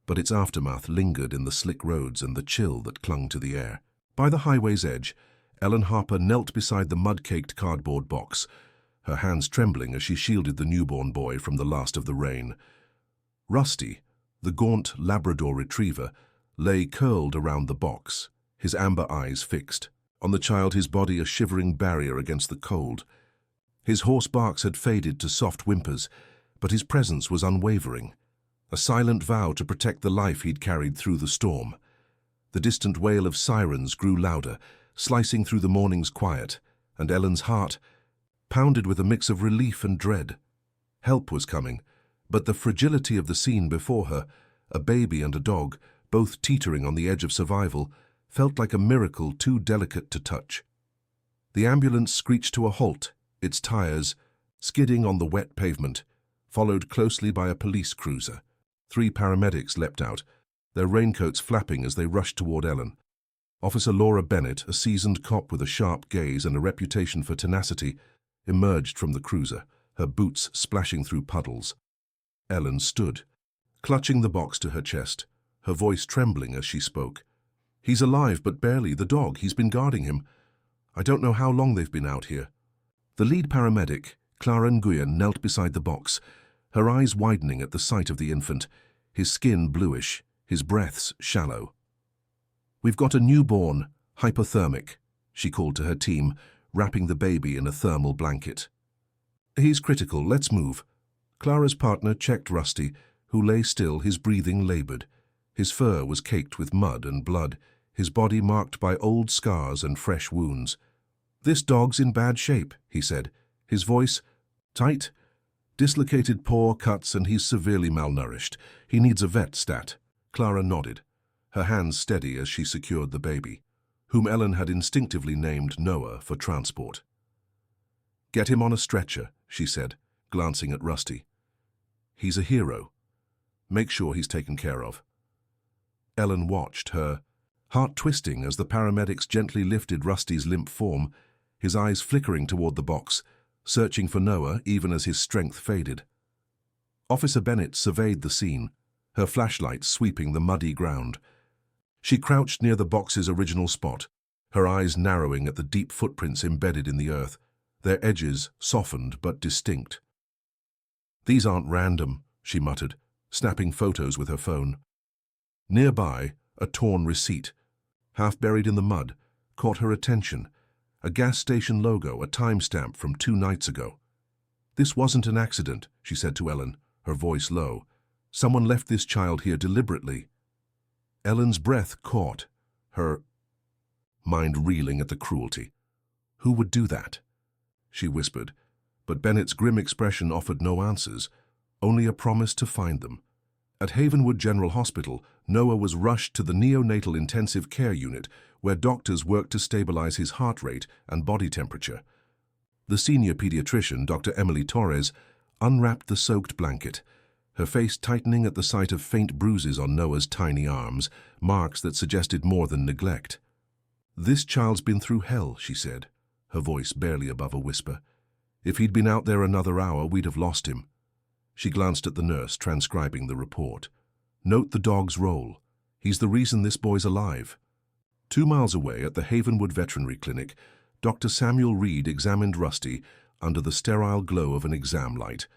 Speaker 1: but its aftermath lingered in the slick roads and the chill that clung to the air. By the highway's edge, Ellen Harper knelt beside the mud-caked cardboard box, her hands trembling as she shielded the newborn boy from the last of the rain. Rusty, the gaunt Labrador Retriever, lay curled around the box, his amber eyes fixed. On the child, his body a shivering barrier against the cold. His hoarse barks had faded to soft whimpers, but his presence was unwavering, a silent vow to protect the life he'd carried through the storm. The distant wail of sirens grew louder, slicing through the morning's quiet, and Ellen's heart pounded with a mix of relief and dread. Help was coming, but the fragility of the scene before her, a baby and a dog, both teetering on the edge of survival, felt like a miracle too delicate to touch. The ambulance screeched to a halt, its tires skidding on the wet pavement, followed closely by a police cruiser. 3 paramedics leapt out, their raincoats flapping as they rushed toward Ellen. Officer Laura Bennett, a seasoned cop with a sharp gaze and a reputation for tenacity, emerged from the cruiser, her boots splashing through puddles. Ellen stood, clutching the box to her chest, her voice trembling as she spoke. "He's alive, but barely. The dog, he's been guarding him. I don't know how long they've been out here." The lead paramedic, Clara Nguyen, knelt beside the box, her eyes widening at the sight of the infant, his skin bluish, his breaths shallow. "We've got a newborn, hypothermic," she called to her team, wrapping the baby in a thermal blanket. "He's critical. Let's move." Clara's partner checked Rusty, who lay still, his breathing labored. His fur was caked with mud and blood, his body marked by old scars and fresh wounds. "This dog's in bad shape," he said, his voice tight. "Dislocated paw, cuts, and he's severely malnourished. He needs a vet stat." Clara nodded, her hands steady as she secured the baby, whom Ellen had instinctively named Noah for transport. "Get him on a stretcher," she said, glancing at Rusty. "He's a hero. Make sure he's taken care of." Ellen watched, her heart twisting as the paramedics gently lifted Rusty's limp form, his eyes flickering toward the box, searching for Noah even as his strength faded. Officer Bennett surveyed the scene, her flashlight sweeping the muddy ground. She crouched near the box's original spot, her eyes narrowing at the deep footprints embedded in the earth, their edges softened but distinct. "These aren't random," she muttered, snapping photos with her phone. Nearby, a torn receipt, half buried in the mud, caught her attention. A gas station logo, a timestamp from 2 nights ago. "This wasn't an accident," she said to Ellen, her voice low. "Someone left this child here deliberately." Ellen's breath caught, her mind reeling at the cruelty. "Who would do that?" she whispered, but Bennett's grim expression offered no answers, only a promise to find them. At Havenwood General Hospital, Noah was rushed to the neonatal intensive care unit, where doctors worked to stabilize his heart rate and body temperature. The senior pediatrician, Dr. Emily Torres, unwrapped the soaked blanket, her face tightening at the sight of faint bruises on Noah's tiny arms, marks that suggested more than neglect. "This child's been through hell," she said, her voice barely above a whisper. "If he'd been out there another hour, we'd have lost him." She glanced at the nurse, transcribing the report. "Note the dog's role. He's the reason this boy's alive." 2 miles away at the Havenwood Veterinary Clinic, Dr. Samuel Reed examined Rusty under the sterile glow of an exam light.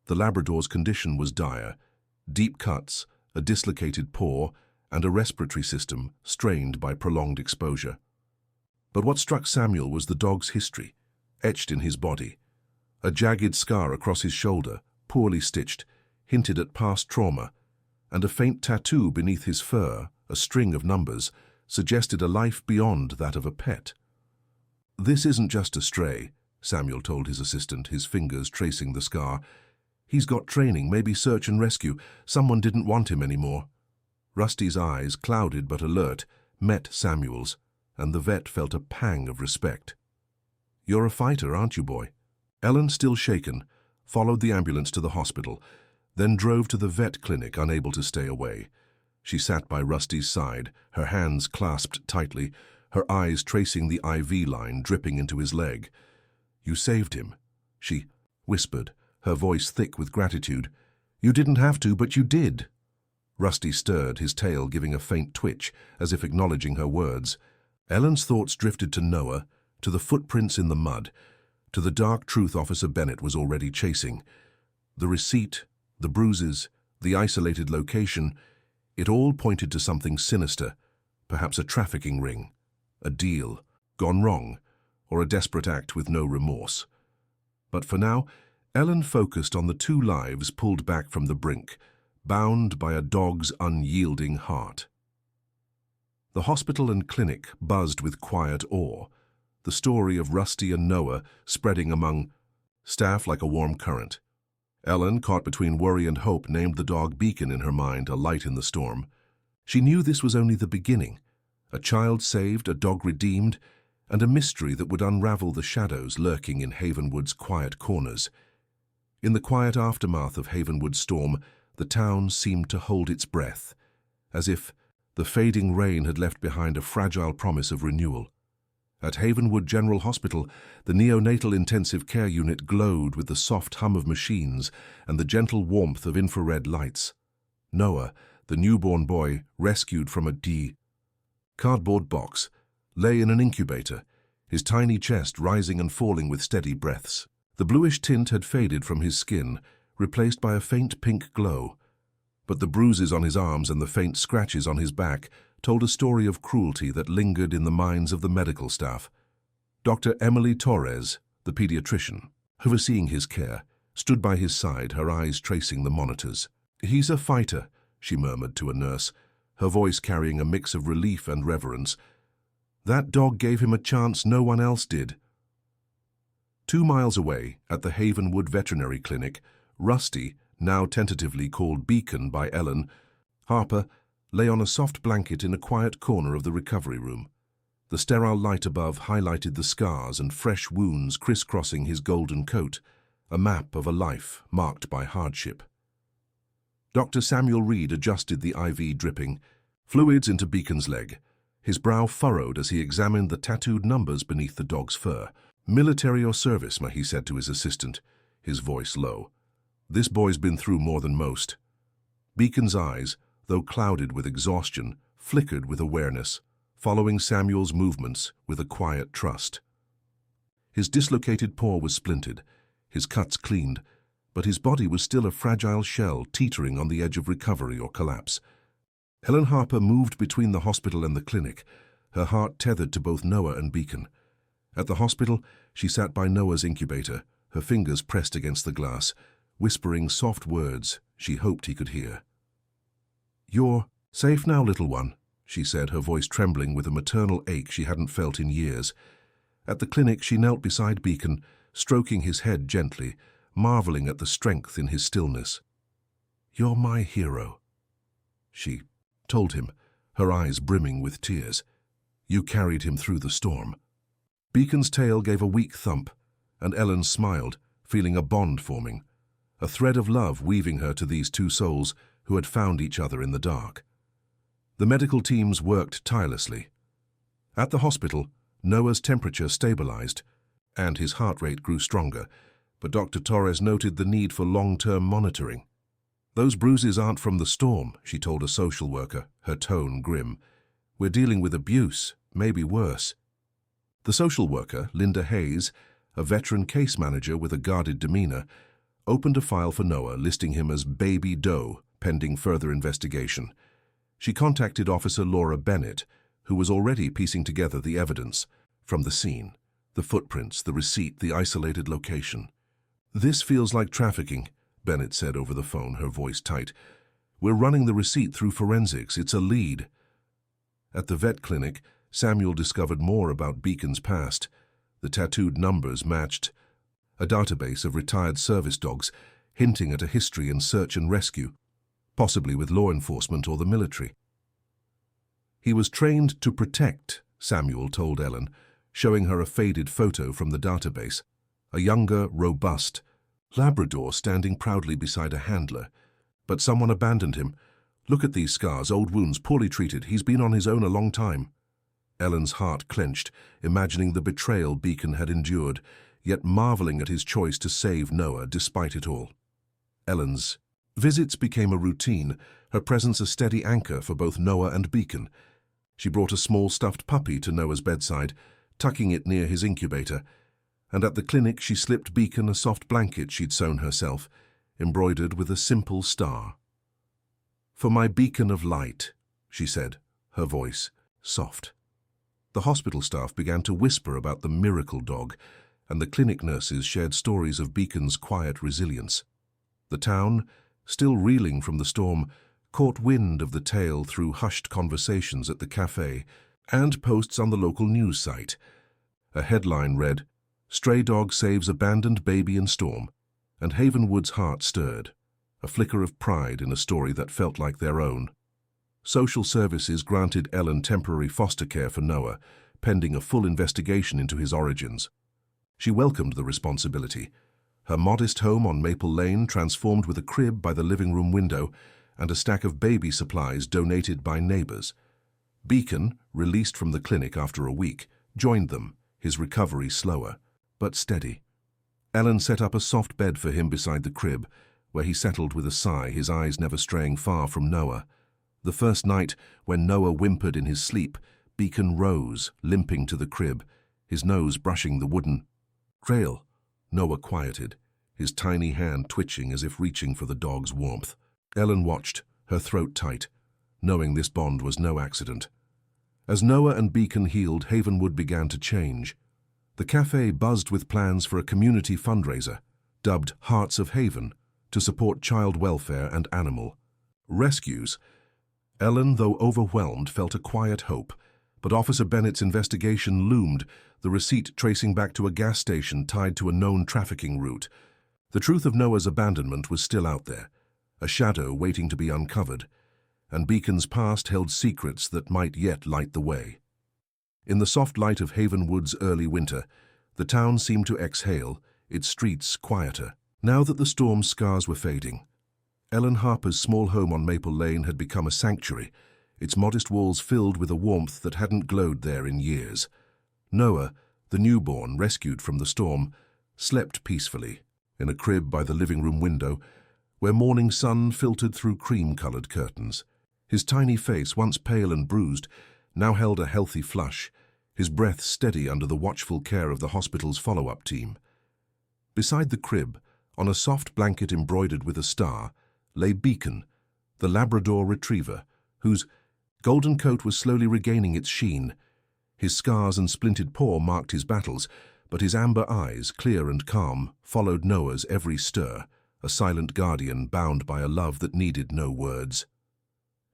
Speaker 1: The Labrador's condition was dire: deep cuts, a dislocated paw, and a respiratory system strained by prolonged exposure. But what struck Samuel was the dog's history, etched in his body. A jagged scar across his shoulder, poorly stitched, hinted at past trauma, and a faint tattoo beneath his fur, a string of numbers, suggested a life beyond that of a pet. "This isn't just a stray," Samuel told his assistant, his fingers tracing the scar. "He's got training, maybe search and rescue. Someone didn't want him anymore." Rusty's eyes, clouded but alert, met Samuel's, and the vet felt a pang of respect. "You're a fighter, aren't you, boy?" Ellen, still shaken, followed the ambulance to the hospital, then drove to the vet clinic, unable to stay away. She sat by Rusty's side, her hands clasped tightly, her eyes tracing the IV line dripping into his leg. "You saved him. she whispered, her voice thick with gratitude. "You didn't have to, but you did." Rusty stirred, his tail giving a faint twitch, as if acknowledging her words. Ellen's thoughts drifted to Noah, to the footprints in the mud, to the dark truth Officer Bennett was already chasing. The receipt, the bruises, the isolated location, it all pointed to something sinister, perhaps a trafficking ring, a deal, gone wrong, or a desperate act with no remorse. But for now, Ellen focused on the 2 lives pulled back from the brink, bound by a dog's unyielding heart. The hospital and clinic buzzed with quiet awe, the story of Rusty and Noah spreading among staff like a warm current. Ellen, caught between worry and hope, named the dog Beacon in her mind, a light in the storm. She knew this was only the beginning. A child saved, a dog redeemed, and a mystery that would unravel the shadows lurking in Havenwood's quiet corners. In the quiet aftermath of Havenwood's storm, the town seemed to hold its breath, as if the fading rain had left behind a fragile promise of renewal. At Havenwood General Hospital, the neonatal intensive care unit glowed with the soft hum of machines and the gentle warmth of infrared lights. Noah, the newborn boy rescued from a cardboard box, lay in an incubator, his tiny chest rising and falling with steady breaths. The bluish tint had faded from his skin, replaced by a faint pink glow. But the bruises on his arms and the faint scratches on his back told a story of cruelty that lingered in the minds of the medical staff. Dr. Emily Torres, the pediatrician, overseeing his care, stood by his side, her eyes tracing the monitors. "He's a fighter," she murmured to a nurse, her voice carrying a mix of relief and reverence. "That dog gave him a chance no one else did." 2 miles away, at the Havenwood Veterinary Clinic, Rusty, now tentatively called Beacon by Ellen, Harper, lay on a soft blanket in a quiet corner of the recovery room. The sterile light above highlighted the scars and fresh wounds crisscrossing his golden coat, a map of a life marked by hardship. Dr. Samuel Reed adjusted the IV dripping, fluids into Beacon's leg. His brow furrowed as he examined the tattooed numbers beneath the dog's fur. "Military or service," he said to his assistant, his voice low. "This boy's been through more than most." Beacon's eyes, though clouded with exhaustion, flickered with awareness, following Samuel's movements with a quiet trust. His dislocated paw was splintered, his cuts cleaned, but his body was still a fragile shell teetering on the edge of recovery or collapse. Ellen Harper moved between the hospital and the clinic, her heart tethered to both Noah and Beacon. At the hospital, she sat by Noah's incubator, her fingers pressed against the glass, whispering soft words she hoped he could hear. "You're safe now, little one," she said, her voice trembling with a maternal ache she hadn't felt in years. At the clinic, she knelt beside Beacon, stroking his head gently, marveling at the strength in his stillness. "You're my hero," she told him, her eyes brimming with tears. "You carried him through the storm." Beacon's tail gave a weak thump, and Ellen smiled, feeling a bond forming, a thread of love weaving her to these 2 souls who had found each other in the dark. The medical teams worked tirelessly. At the hospital, Noah's temperature stabilized, and his heart rate grew stronger, but Dr. Torres noted the need for long-term monitoring. "Those bruises aren't from the storm," she told a social worker, her tone grim. "We're dealing with abuse, maybe worse." The social worker, Linda Hayes, a veteran case manager with a guarded demeanor, opened a file for Noah, listing him as Baby Doe, pending further investigation. She contacted Officer Laura Bennett, who was already piecing together the evidence from the scene, the footprints, the receipt, the isolated location. "This feels like trafficking," Bennett said over the phone, her voice tight. "We're running the receipt through forensics. It's a lead." At the vet clinic, Samuel discovered more about Beacon's past. The tattooed numbers matched a database of retired service dogs, hinting at a history in search and rescue, possibly with law enforcement or the military. "He was trained to protect," Samuel told Ellen, showing her a faded photo from the database. A younger, robust Labrador standing proudly beside a handler. "But someone abandoned him. Look at these scars, old wounds, poorly treated. He's been on his own a long time." Ellen's heart clenched, imagining the betrayal Beacon had endured. yet marveling at his choice to save Noah despite it all. Ellen's visits became a routine, her presence a steady anchor for both Noah and Beacon. She brought a small stuffed puppy to Noah's bedside, tucking it near his incubator, and at the clinic she slipped Beacon a soft blanket she'd sewn herself, embroidered with a simple star. "For my beacon of light," she said, her voice soft. The hospital staff began to whisper about the miracle dog, and the clinic nurses shared stories of Beacon's quiet resilience. The town, still reeling from the storm, caught wind of the tale through hushed conversations at the cafe and posts on the local news site. A headline read, "Stray Dog Saves Abandoned Baby in Storm," and Havenwood's heart stirred, a flicker of pride in a story that felt like their own. Social services granted Ellen temporary foster care for Noah, pending a full investigation into his origins. She welcomed the responsibility. Her modest home on Maple Lane transformed with a crib by the living room window and a stack of baby supplies donated by neighbors. Beacon, released from the clinic after a week, joined them, his recovery slower, but steady. Ellen set up a soft bed for him beside the crib, where he settled with a sigh, his eyes never straying far from Noah. The first night, when Noah whimpered in his sleep, Beacon rose, limping to the crib, his nose brushing the wooden rail. Noah quieted, his tiny hand twitching as if reaching for the dog's warmth. Ellen watched, her throat tight, knowing this bond was no accident. As Noah and Beacon healed, Havenwood began to change. The cafe buzzed with plans for a community fundraiser, dubbed Hearts of Haven, to support child welfare and animal rescues. Ellen, though overwhelmed, felt a quiet hope, but Officer Bennett's investigation loomed, the receipt tracing back to a gas station tied to a known trafficking route. The truth of Noah's abandonment was still out there, a shadow waiting to be uncovered, and Beacon's past held secrets that might yet light the way. In the soft light of Havenwood's early winter, the town seemed to exhale, its streets quieter. Now that the storm's scars were fading, Ellen Harper's small home on Maple Lane had become a sanctuary, its modest walls filled with a warmth that hadn't glowed there in years. Noah, the newborn rescued from the storm, slept peacefully in a crib by the living room window, where morning sun filtered through cream-colored curtains. His tiny face, once pale and bruised, now held a healthy flush, his breath steady under the watchful care of the hospital's follow-up team. Beside the crib, on a soft blanket embroidered with a star, lay Beacon, the Labrador Retriever, whose golden coat was slowly regaining its sheen. His scars and splintered paw marked his battles, but his amber eyes, clear and calm, followed Noah's every stir, a silent guardian bound by a love that needed no words.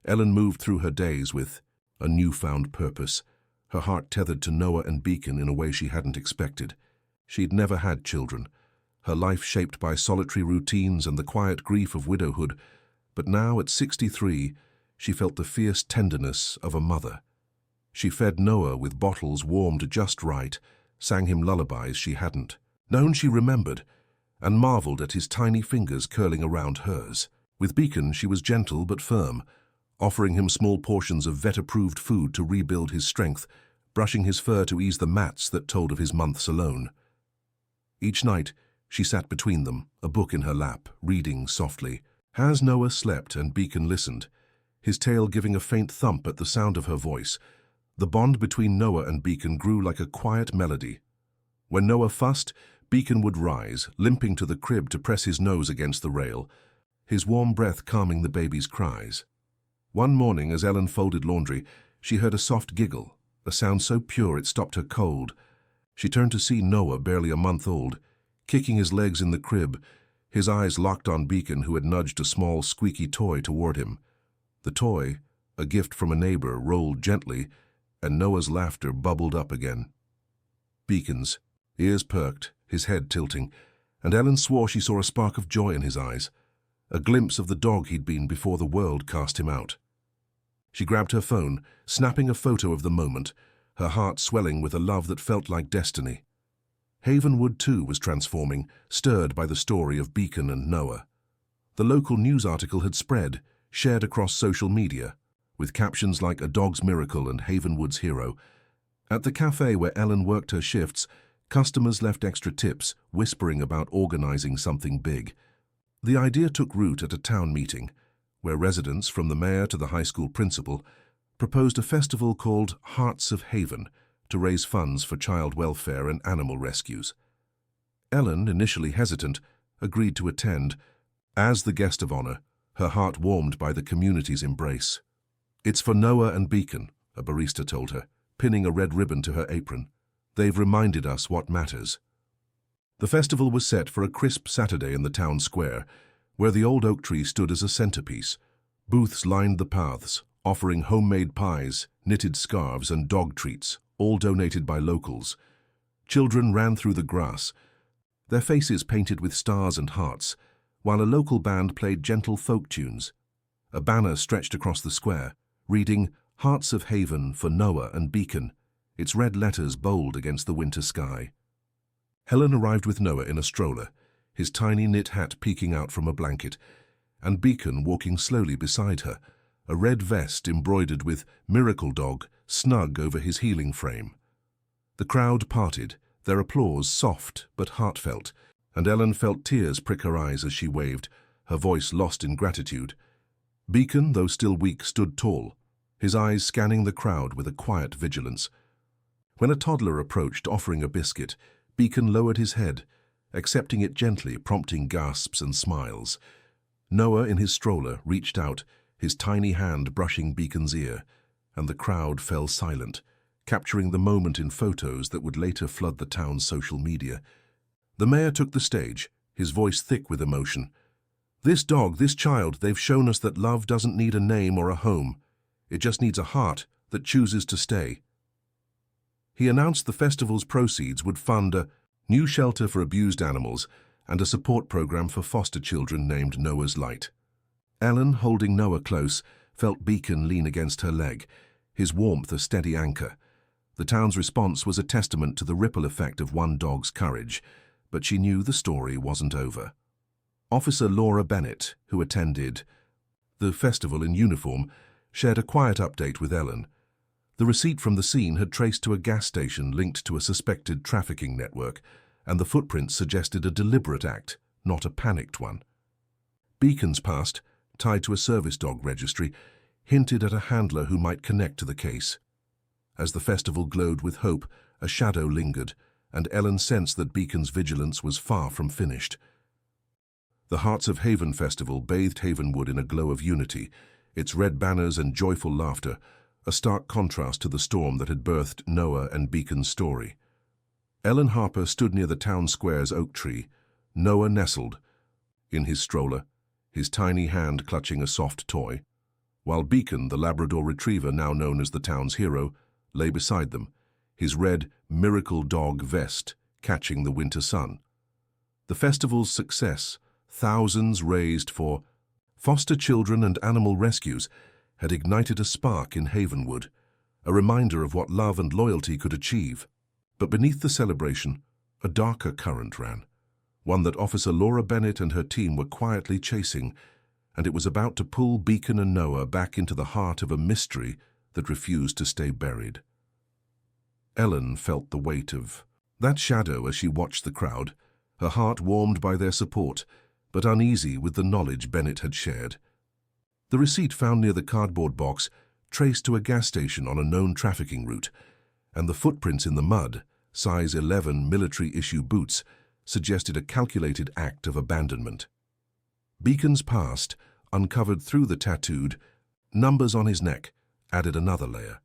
Speaker 1: Ellen moved through her days with a newfound purpose, her heart tethered to Noah and Beacon in a way she hadn't expected. She'd never had children, her life shaped by solitary routines and the quiet grief of widowhood, but now, at 63, she felt the fierce tenderness of a mother. She fed Noah with bottles warmed just right, sang him lullabies she hadn't known she remembered, and marveled at his tiny fingers curling around hers. With Beacon, she was gentle but firm, offering him small portions of vet-approved food to rebuild his strength, brushing his fur to ease the mats that told of his months alone. Each night, she sat between them, a book in her lap, reading softly. As Noah slept and Beacon listened, his tail giving a faint thump at the sound of her voice, the bond between Noah and Beacon grew like a quiet melody. When Noah fussed, Beacon would rise, limping to the crib to press his nose against the rail, his warm breath calming the baby's cries. One morning, as Ellen folded laundry, she heard a soft giggle, a sound so pure it stopped her cold. She turned to see Noah, barely a month old, kicking his legs in the crib, his eyes locked on Beacon, who had nudged a small, squeaky toy toward him. The toy, a gift from a neighbor, rolled gently, and Noah's laughter bubbled up again. Beacon's ears perked, his head tilting, and Ellen swore she saw a spark of joy in his eyes, a glimpse of the dog he'd been before the world cast him out. She grabbed her phone, snapping a photo of the moment, her heart swelling with a love that felt like destiny. Havenwood, too, was transforming, stirred by the story of Beacon and Noah. The local news article had spread, shared across social media, with captions like "A Dog's Miracle" and "Havenwood's Hero." At the cafe where Ellen worked her shifts, Customers left extra tips, whispering about organizing something big. The idea took root at a town meeting, where residents, from the mayor to the high school principal, proposed a festival called Hearts of Haven to raise funds for child welfare and animal rescues. Ellen, initially hesitant, agreed to attend. As the guest of honor, her heart warmed by the community's embrace. "It's for Noah and Beacon," a barista told her, pinning a red ribbon to her apron. "They've reminded us what matters." The festival was set for a crisp Saturday in the town square, where the old oak tree stood as a centerpiece. Booths lined the paths, offering homemade pies, knitted scarves, and dog treats, all donated by locals. Children ran through the grass, their faces painted with stars and hearts, while a local band played gentle folk tunes. A banner stretched across the square, reading "Hearts of Haven for Noah and Beacon," its red letters bold against the winter sky. Helen arrived with Noah in a stroller, his tiny knit hat peeking out from a blanket, and Beacon walking slowly beside her, a red vest embroidered with "Miracle Dog" snug over his healing frame. The crowd parted, their applause soft but heartfelt, and Ellen felt tears prick her eyes as she waved, her voice lost in gratitude. Beacon, though still weak, stood tall, his eyes scanning the crowd with a quiet vigilance. When a toddler approached offering a biscuit, Beacon lowered his head, accepting it gently, prompting gasps and smiles. Noah, in his stroller, reached out, his tiny hand brushing Beacon's ear, and the crowd fell silent, capturing the moment in photos that would later flood the town's social media. The mayor took the stage, his voice thick with emotion. "This dog, this child, they've shown us that love doesn't need a name or a home. It just needs a heart that chooses to stay." He announced the festival's proceeds would fund a new shelter for abused animals and a support program for foster children named Noah's Light. Ellen, holding Noah close, felt Beacon lean against her leg, his warmth a steady anchor. The town's response was a testament to the ripple effect of one dog's courage, but she knew the story wasn't over. Officer Laura Bennett, who attended the festival in uniform, shared a quiet update with Ellen. The receipt from the scene had traced to a gas station linked to a suspected trafficking network, and the footprints suggested a deliberate act, not a panicked one. Beacon's past, tied to a service dog registry, hinted at a handler who might connect to the case. As the festival glowed with hope, a shadow lingered, and Ellen sensed that Beacon's vigilance was far from finished. The Hearts of Haven festival bathed Havenwood in a glow of unity, its red banners and joyful laughter, a stark contrast to the storm that had birthed Noah and Beacon's story. Ellen Harper stood near the town square's oak tree, Noah nestled in his stroller, his tiny hand clutching a soft toy, while Beacon, the Labrador Retriever now known as the town's hero, lay beside them, his red Miracle Dog vest catching the winter sun. The festival's success, thousands raised for foster children and animal rescues, had ignited a spark in Havenwood, a reminder of what love and loyalty could achieve. But beneath the celebration, a darker current ran, one that Officer Laura Bennett and her team were quietly chasing, and it was about to pull Beacon and Noah back into the heart of a mystery that refused to stay buried. Ellen felt the weight of that shadow as she watched the crowd, her heart warmed by their support, but uneasy with the knowledge Bennett had shared. The receipt found near the cardboard box traced to a gas station on a known trafficking route, and the footprints in the mud, size 11 military-issue boots, suggested a calculated act of abandonment. Beacon's past, uncovered through the tattooed numbers on his neck, added another layer.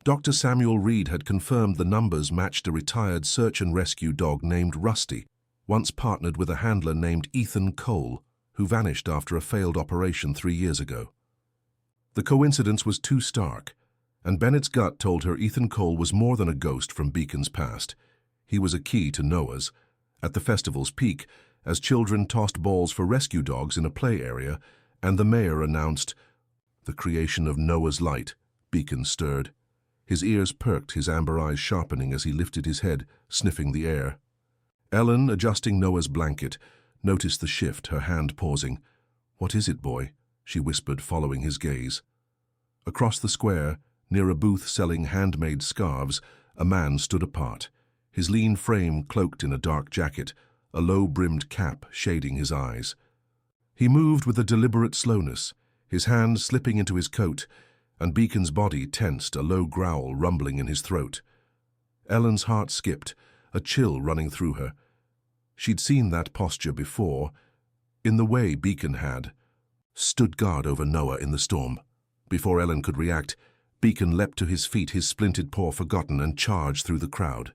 Speaker 1: Dr. Samuel Reed had confirmed the numbers matched a retired search and rescue dog named Rusty, once partnered with a handler named Ethan Cole, who vanished after a failed operation 3 years ago. The coincidence was too stark, and Bennett's gut told her Ethan Cole was more than a ghost from Beacon's past. He was a key to Noah's. At the festival's peak, as children tossed balls for rescue dogs in a play area, and the mayor announced the creation of Noah's Light, Beacon stirred. His ears perked, his amber eyes sharpening as he lifted his head, sniffing the air. Ellen, adjusting Noah's blanket, noticed the shift, her hand pausing. "What is it, boy?" she whispered, following his gaze. Across the square, near a booth selling handmade scarves, a man stood apart, his lean frame cloaked in a dark jacket, a low-brimmed cap shading his eyes. He moved with a deliberate slowness, his hands slipping into his coat, and Beacon's body tensed, a low growl rumbling in his throat. Ellen's heart skipped, a chill running through her. She'd seen that posture before, in the way Beacon had stood guard over Noah in the storm. Before Ellen could react, Beacon leapt to his feet, his splintered paw forgotten, and charged through the crowd.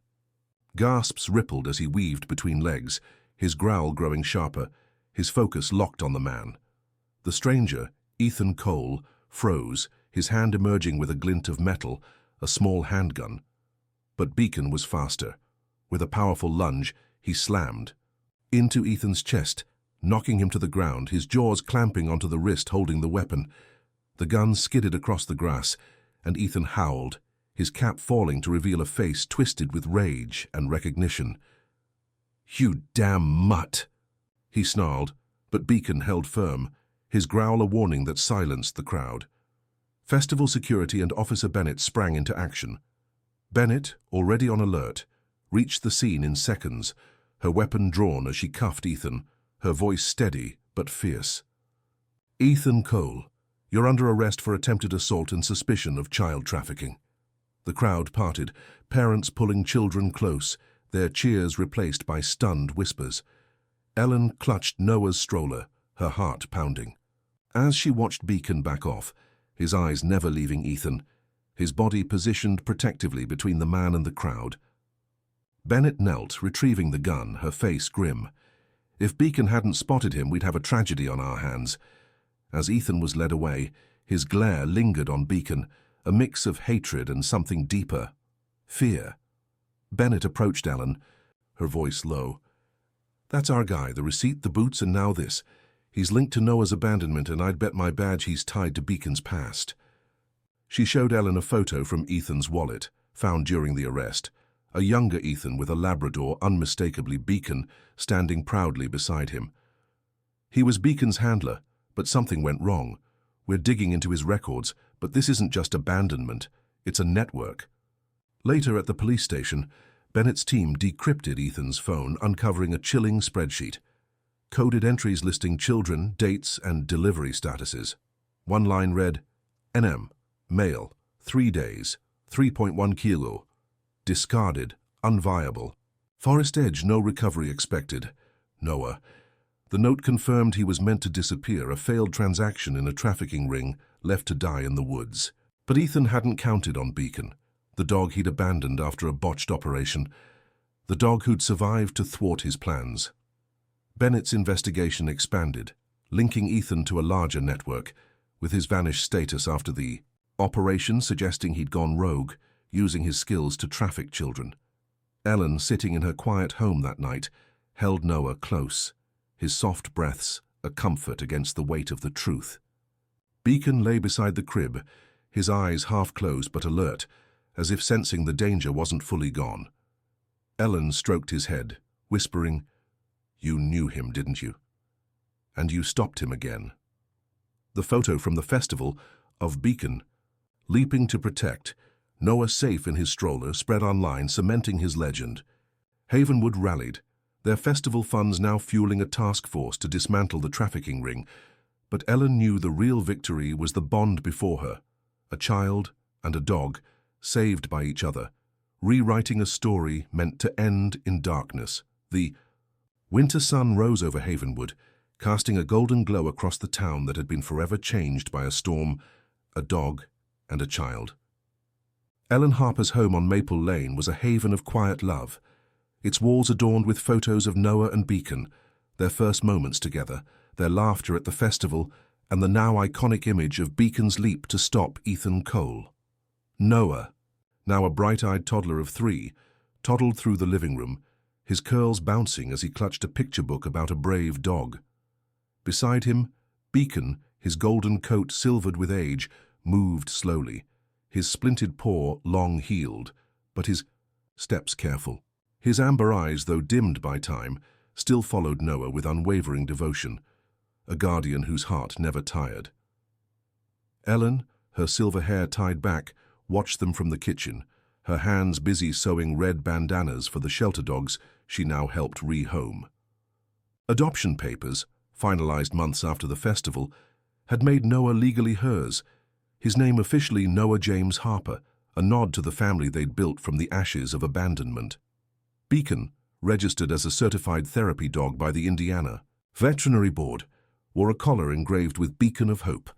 Speaker 1: Gasps rippled as he weaved between legs, his growl growing sharper, his focus locked on the man. The stranger, Ethan Cole, froze, his hand emerging with a glint of metal, a small handgun. But Beacon was faster. With a powerful lunge, he slammed into Ethan's chest, knocking him to the ground, his jaws clamping onto the wrist holding the weapon. The gun skidded across the grass, and Ethan howled, his cap falling to reveal a face twisted with rage and recognition. "You damn mutt!" he snarled, but Beacon held firm, his growl a warning that silenced the crowd. Festival security and Officer Bennett sprang into action. Bennett, already on alert, reached the scene in seconds, her weapon drawn as she cuffed Ethan, her voice steady but fierce. "Ethan Cole, you're under arrest for attempted assault and suspicion of child trafficking." The crowd parted, parents pulling children close, their cheers replaced by stunned whispers. Ellen clutched Noah's stroller, her heart pounding. As she watched Beacon back off, his eyes never leaving Ethan, his body positioned protectively between the man and the crowd. Bennett knelt, retrieving the gun, her face grim. If Beacon hadn't spotted him, we'd have a tragedy on our hands. As Ethan was led away, his glare lingered on Beacon, a mix of hatred and something deeper, fear. Bennett approached Ellen, her voice low. "That's our guy, the receipt, the boots, and now this. He's linked to Noah's abandonment, and I'd bet my badge he's tied to Beacon's past." She showed Ellen a photo from Ethan's wallet, found during the arrest, a younger Ethan with a Labrador, unmistakably Beacon, standing proudly beside him. He was Beacon's handler, but something went wrong. We're digging into his records, but this isn't just abandonment, it's a network. Later at the police station, Bennett's team decrypted Ethan's phone, uncovering a chilling spreadsheet. Coded entries listing children, dates, and delivery statuses. One line read, NM, male, 3 days, 3.1 kilo, discarded, unviable. Forest Edge, no recovery expected. Noah. The note confirmed he was meant to disappear, a failed transaction in a trafficking ring, left to die in the woods. But Ethan hadn't counted on Beacon, the dog he'd abandoned after a botched operation, the dog who'd survived to thwart his plans. Bennett's investigation expanded, linking Ethan to a larger network, with his vanished status after the operation suggesting he'd gone rogue, using his skills to traffic children. Ellen, sitting in her quiet home that night, held Noah close, his soft breaths a comfort against the weight of the truth. Beacon lay beside the crib, his eyes half closed but alert, as if sensing the danger wasn't fully gone. Ellen stroked his head, whispering, "You knew him, didn't you? And you stopped him again." The photo from the festival of Beacon, leaping to protect, Noah safe in his stroller, spread online, cementing his legend. Havenwood rallied, their festival funds now fueling a task force to dismantle the trafficking ring, but Ellen knew the real victory was the bond before her, a child and a dog, saved by each other, rewriting a story meant to end in darkness. The winter sun rose over Havenwood, casting a golden glow across the town that had been forever changed by a storm, a dog, and a child. Ellen Harper's home on Maple Lane was a haven of quiet love, its walls adorned with photos of Noah and Beacon, their first moments together, their laughter at the festival, and the now iconic image of Beacon's leap to stop Ethan Cole. Noah, now a bright-eyed toddler of 3, toddled through the living room, his curls bouncing as he clutched a picture book about a brave dog. Beside him, Beacon, his golden coat silvered with age, moved slowly, his splintered paw long-heeled, but his steps careful. His amber eyes, though dimmed by time, still followed Noah with unwavering devotion, a guardian whose heart never tired. Ellen, her silver hair tied back, watched them from the kitchen, her hands busy sewing red bandanas for the shelter dogs she now helped rehome. Adoption papers, finalized months after the festival, had made Noah legally hers, his name officially Noah James Harper, a nod to the family they'd built from the ashes of abandonment. Beacon, registered as a certified therapy dog by the Indiana Veterinary Board, wore a collar engraved with Beacon of Hope,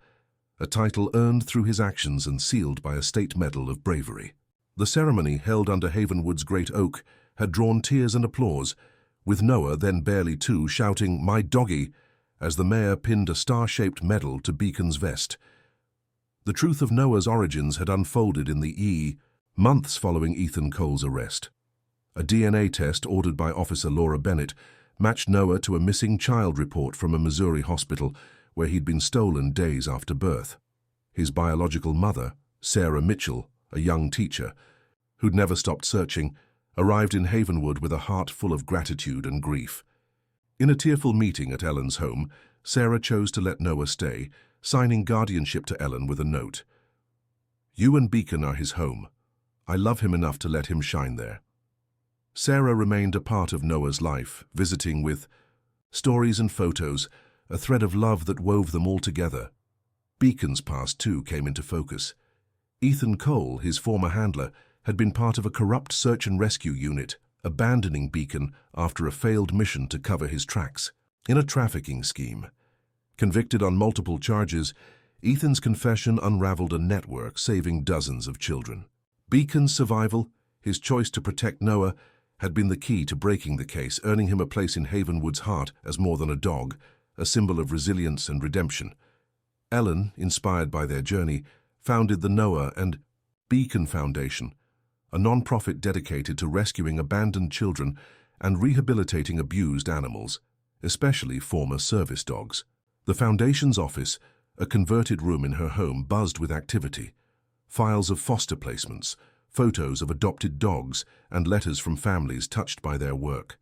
Speaker 1: a title earned through his actions and sealed by a state medal of bravery. The ceremony, held under Havenwood's great oak, had drawn tears and applause, with Noah, then barely 2, shouting, "My doggy," as the mayor pinned a star-shaped medal to Beacon's vest. The truth of Noah's origins had unfolded in the months following Ethan Cole's arrest. A DNA test ordered by Officer Laura Bennett matched Noah to a missing child report from a Missouri hospital where he'd been stolen days after birth. His biological mother, Sarah Mitchell, a young teacher, who'd never stopped searching, arrived in Havenwood with a heart full of gratitude and grief. In a tearful meeting at Ellen's home, Sarah chose to let Noah stay, signing guardianship to Ellen with a note. "You and Beacon are his home. I love him enough to let him shine there." Sarah remained a part of Noah's life, visiting with stories and photos, a thread of love that wove them all together. Beacon's past, too, came into focus. Ethan Cole, his former handler, had been part of a corrupt search and rescue unit, abandoning Beacon after a failed mission to cover his tracks in a trafficking scheme. Convicted on multiple charges, Ethan's confession unraveled a network saving dozens of children. Beacon's survival, his choice to protect Noah, had been the key to breaking the case, earning him a place in Havenwood's heart as more than a dog, a symbol of resilience and redemption. Ellen, inspired by their journey, founded the Noah and Beacon Foundation, a non-profit dedicated to rescuing abandoned children and rehabilitating abused animals, especially former service dogs. The foundation's office, a converted room in her home, buzzed with activity. Files of foster placements, photos of adopted dogs, and letters from families touched by their work.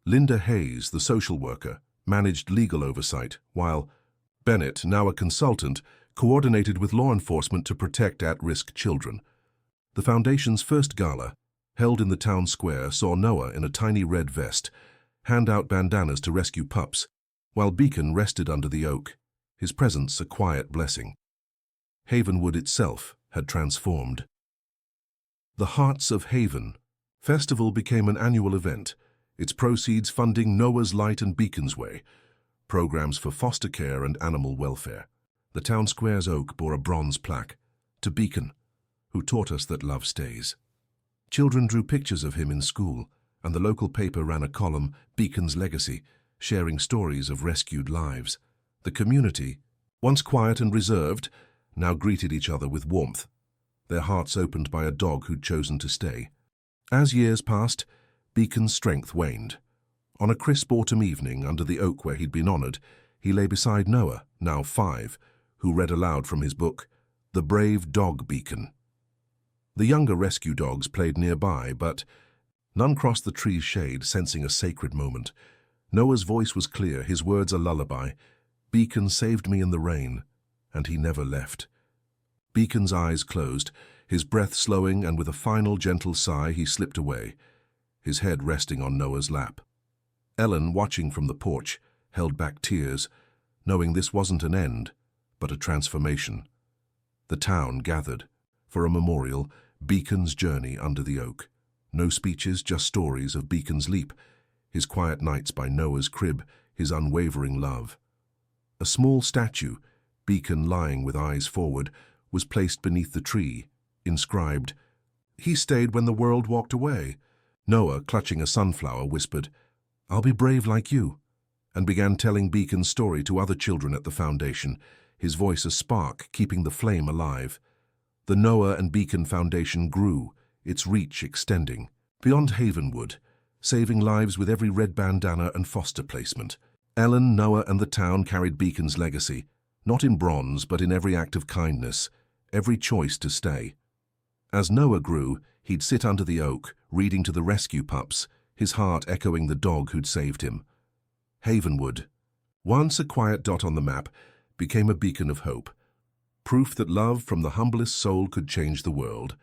Speaker 1: Linda Hayes, the social worker, managed legal oversight, while Bennett, now a consultant, coordinated with law enforcement to protect at-risk children. The Foundation's first gala, held in the town square, saw Noah in a tiny red vest hand out bandanas to rescue pups, while Beacon rested under the oak, his presence a quiet blessing. Havenwood itself had transformed. The Hearts of Haven Festival became an annual event, its proceeds funding Noah's Light and Beacon's Way, programs for foster care and animal welfare. The town square's oak bore a bronze plaque, "To Beacon, who taught us that love stays." Children drew pictures of him in school, and the local paper ran a column, "Beacon's Legacy," sharing stories of rescued lives. The community, once quiet and reserved, now greeted each other with warmth, their hearts opened by a dog who'd chosen to stay. As years passed, Beacon's strength waned. On a crisp autumn evening, under the oak where he'd been honored, he lay beside Noah, now 5, who read aloud from his book, "The Brave Dog Beacon." The younger rescue dogs played nearby, but none crossed the tree's shade, sensing a sacred moment. Noah's voice was clear, his words a lullaby. "Beacon saved me in the rain, and he never left." Beacon's eyes closed, his breath slowing, and with a final gentle sigh he slipped away, his head resting on Noah's lap. Ellen, watching from the porch, held back tears, knowing this wasn't an end, but a transformation. The town gathered for a memorial, Beacon's journey under the oak. No speeches, just stories of Beacon's leap, his quiet nights by Noah's crib, his unwavering love. A small statue, Beacon lying with eyes forward, was placed beneath the tree, inscribed, "He stayed when the world walked away." Noah, clutching a sunflower, whispered, "I'll be brave like you," and began telling Beacon's story to other children at the foundation, his voice a spark keeping the flame alive. The Noah and Beacon Foundation grew, its reach extending beyond Havenwood, saving lives with every red bandana and foster placement. Ellen, Noah, and the town carried Beacon's legacy, not in bronze, but in every act of kindness, every choice to stay. As Noah grew, he'd sit under the oak, reading to the rescue pups, his heart echoing the dog who'd saved him. Havenwood, once a quiet dot on the map, became a beacon of hope, proof that love from the humblest soul could change the world.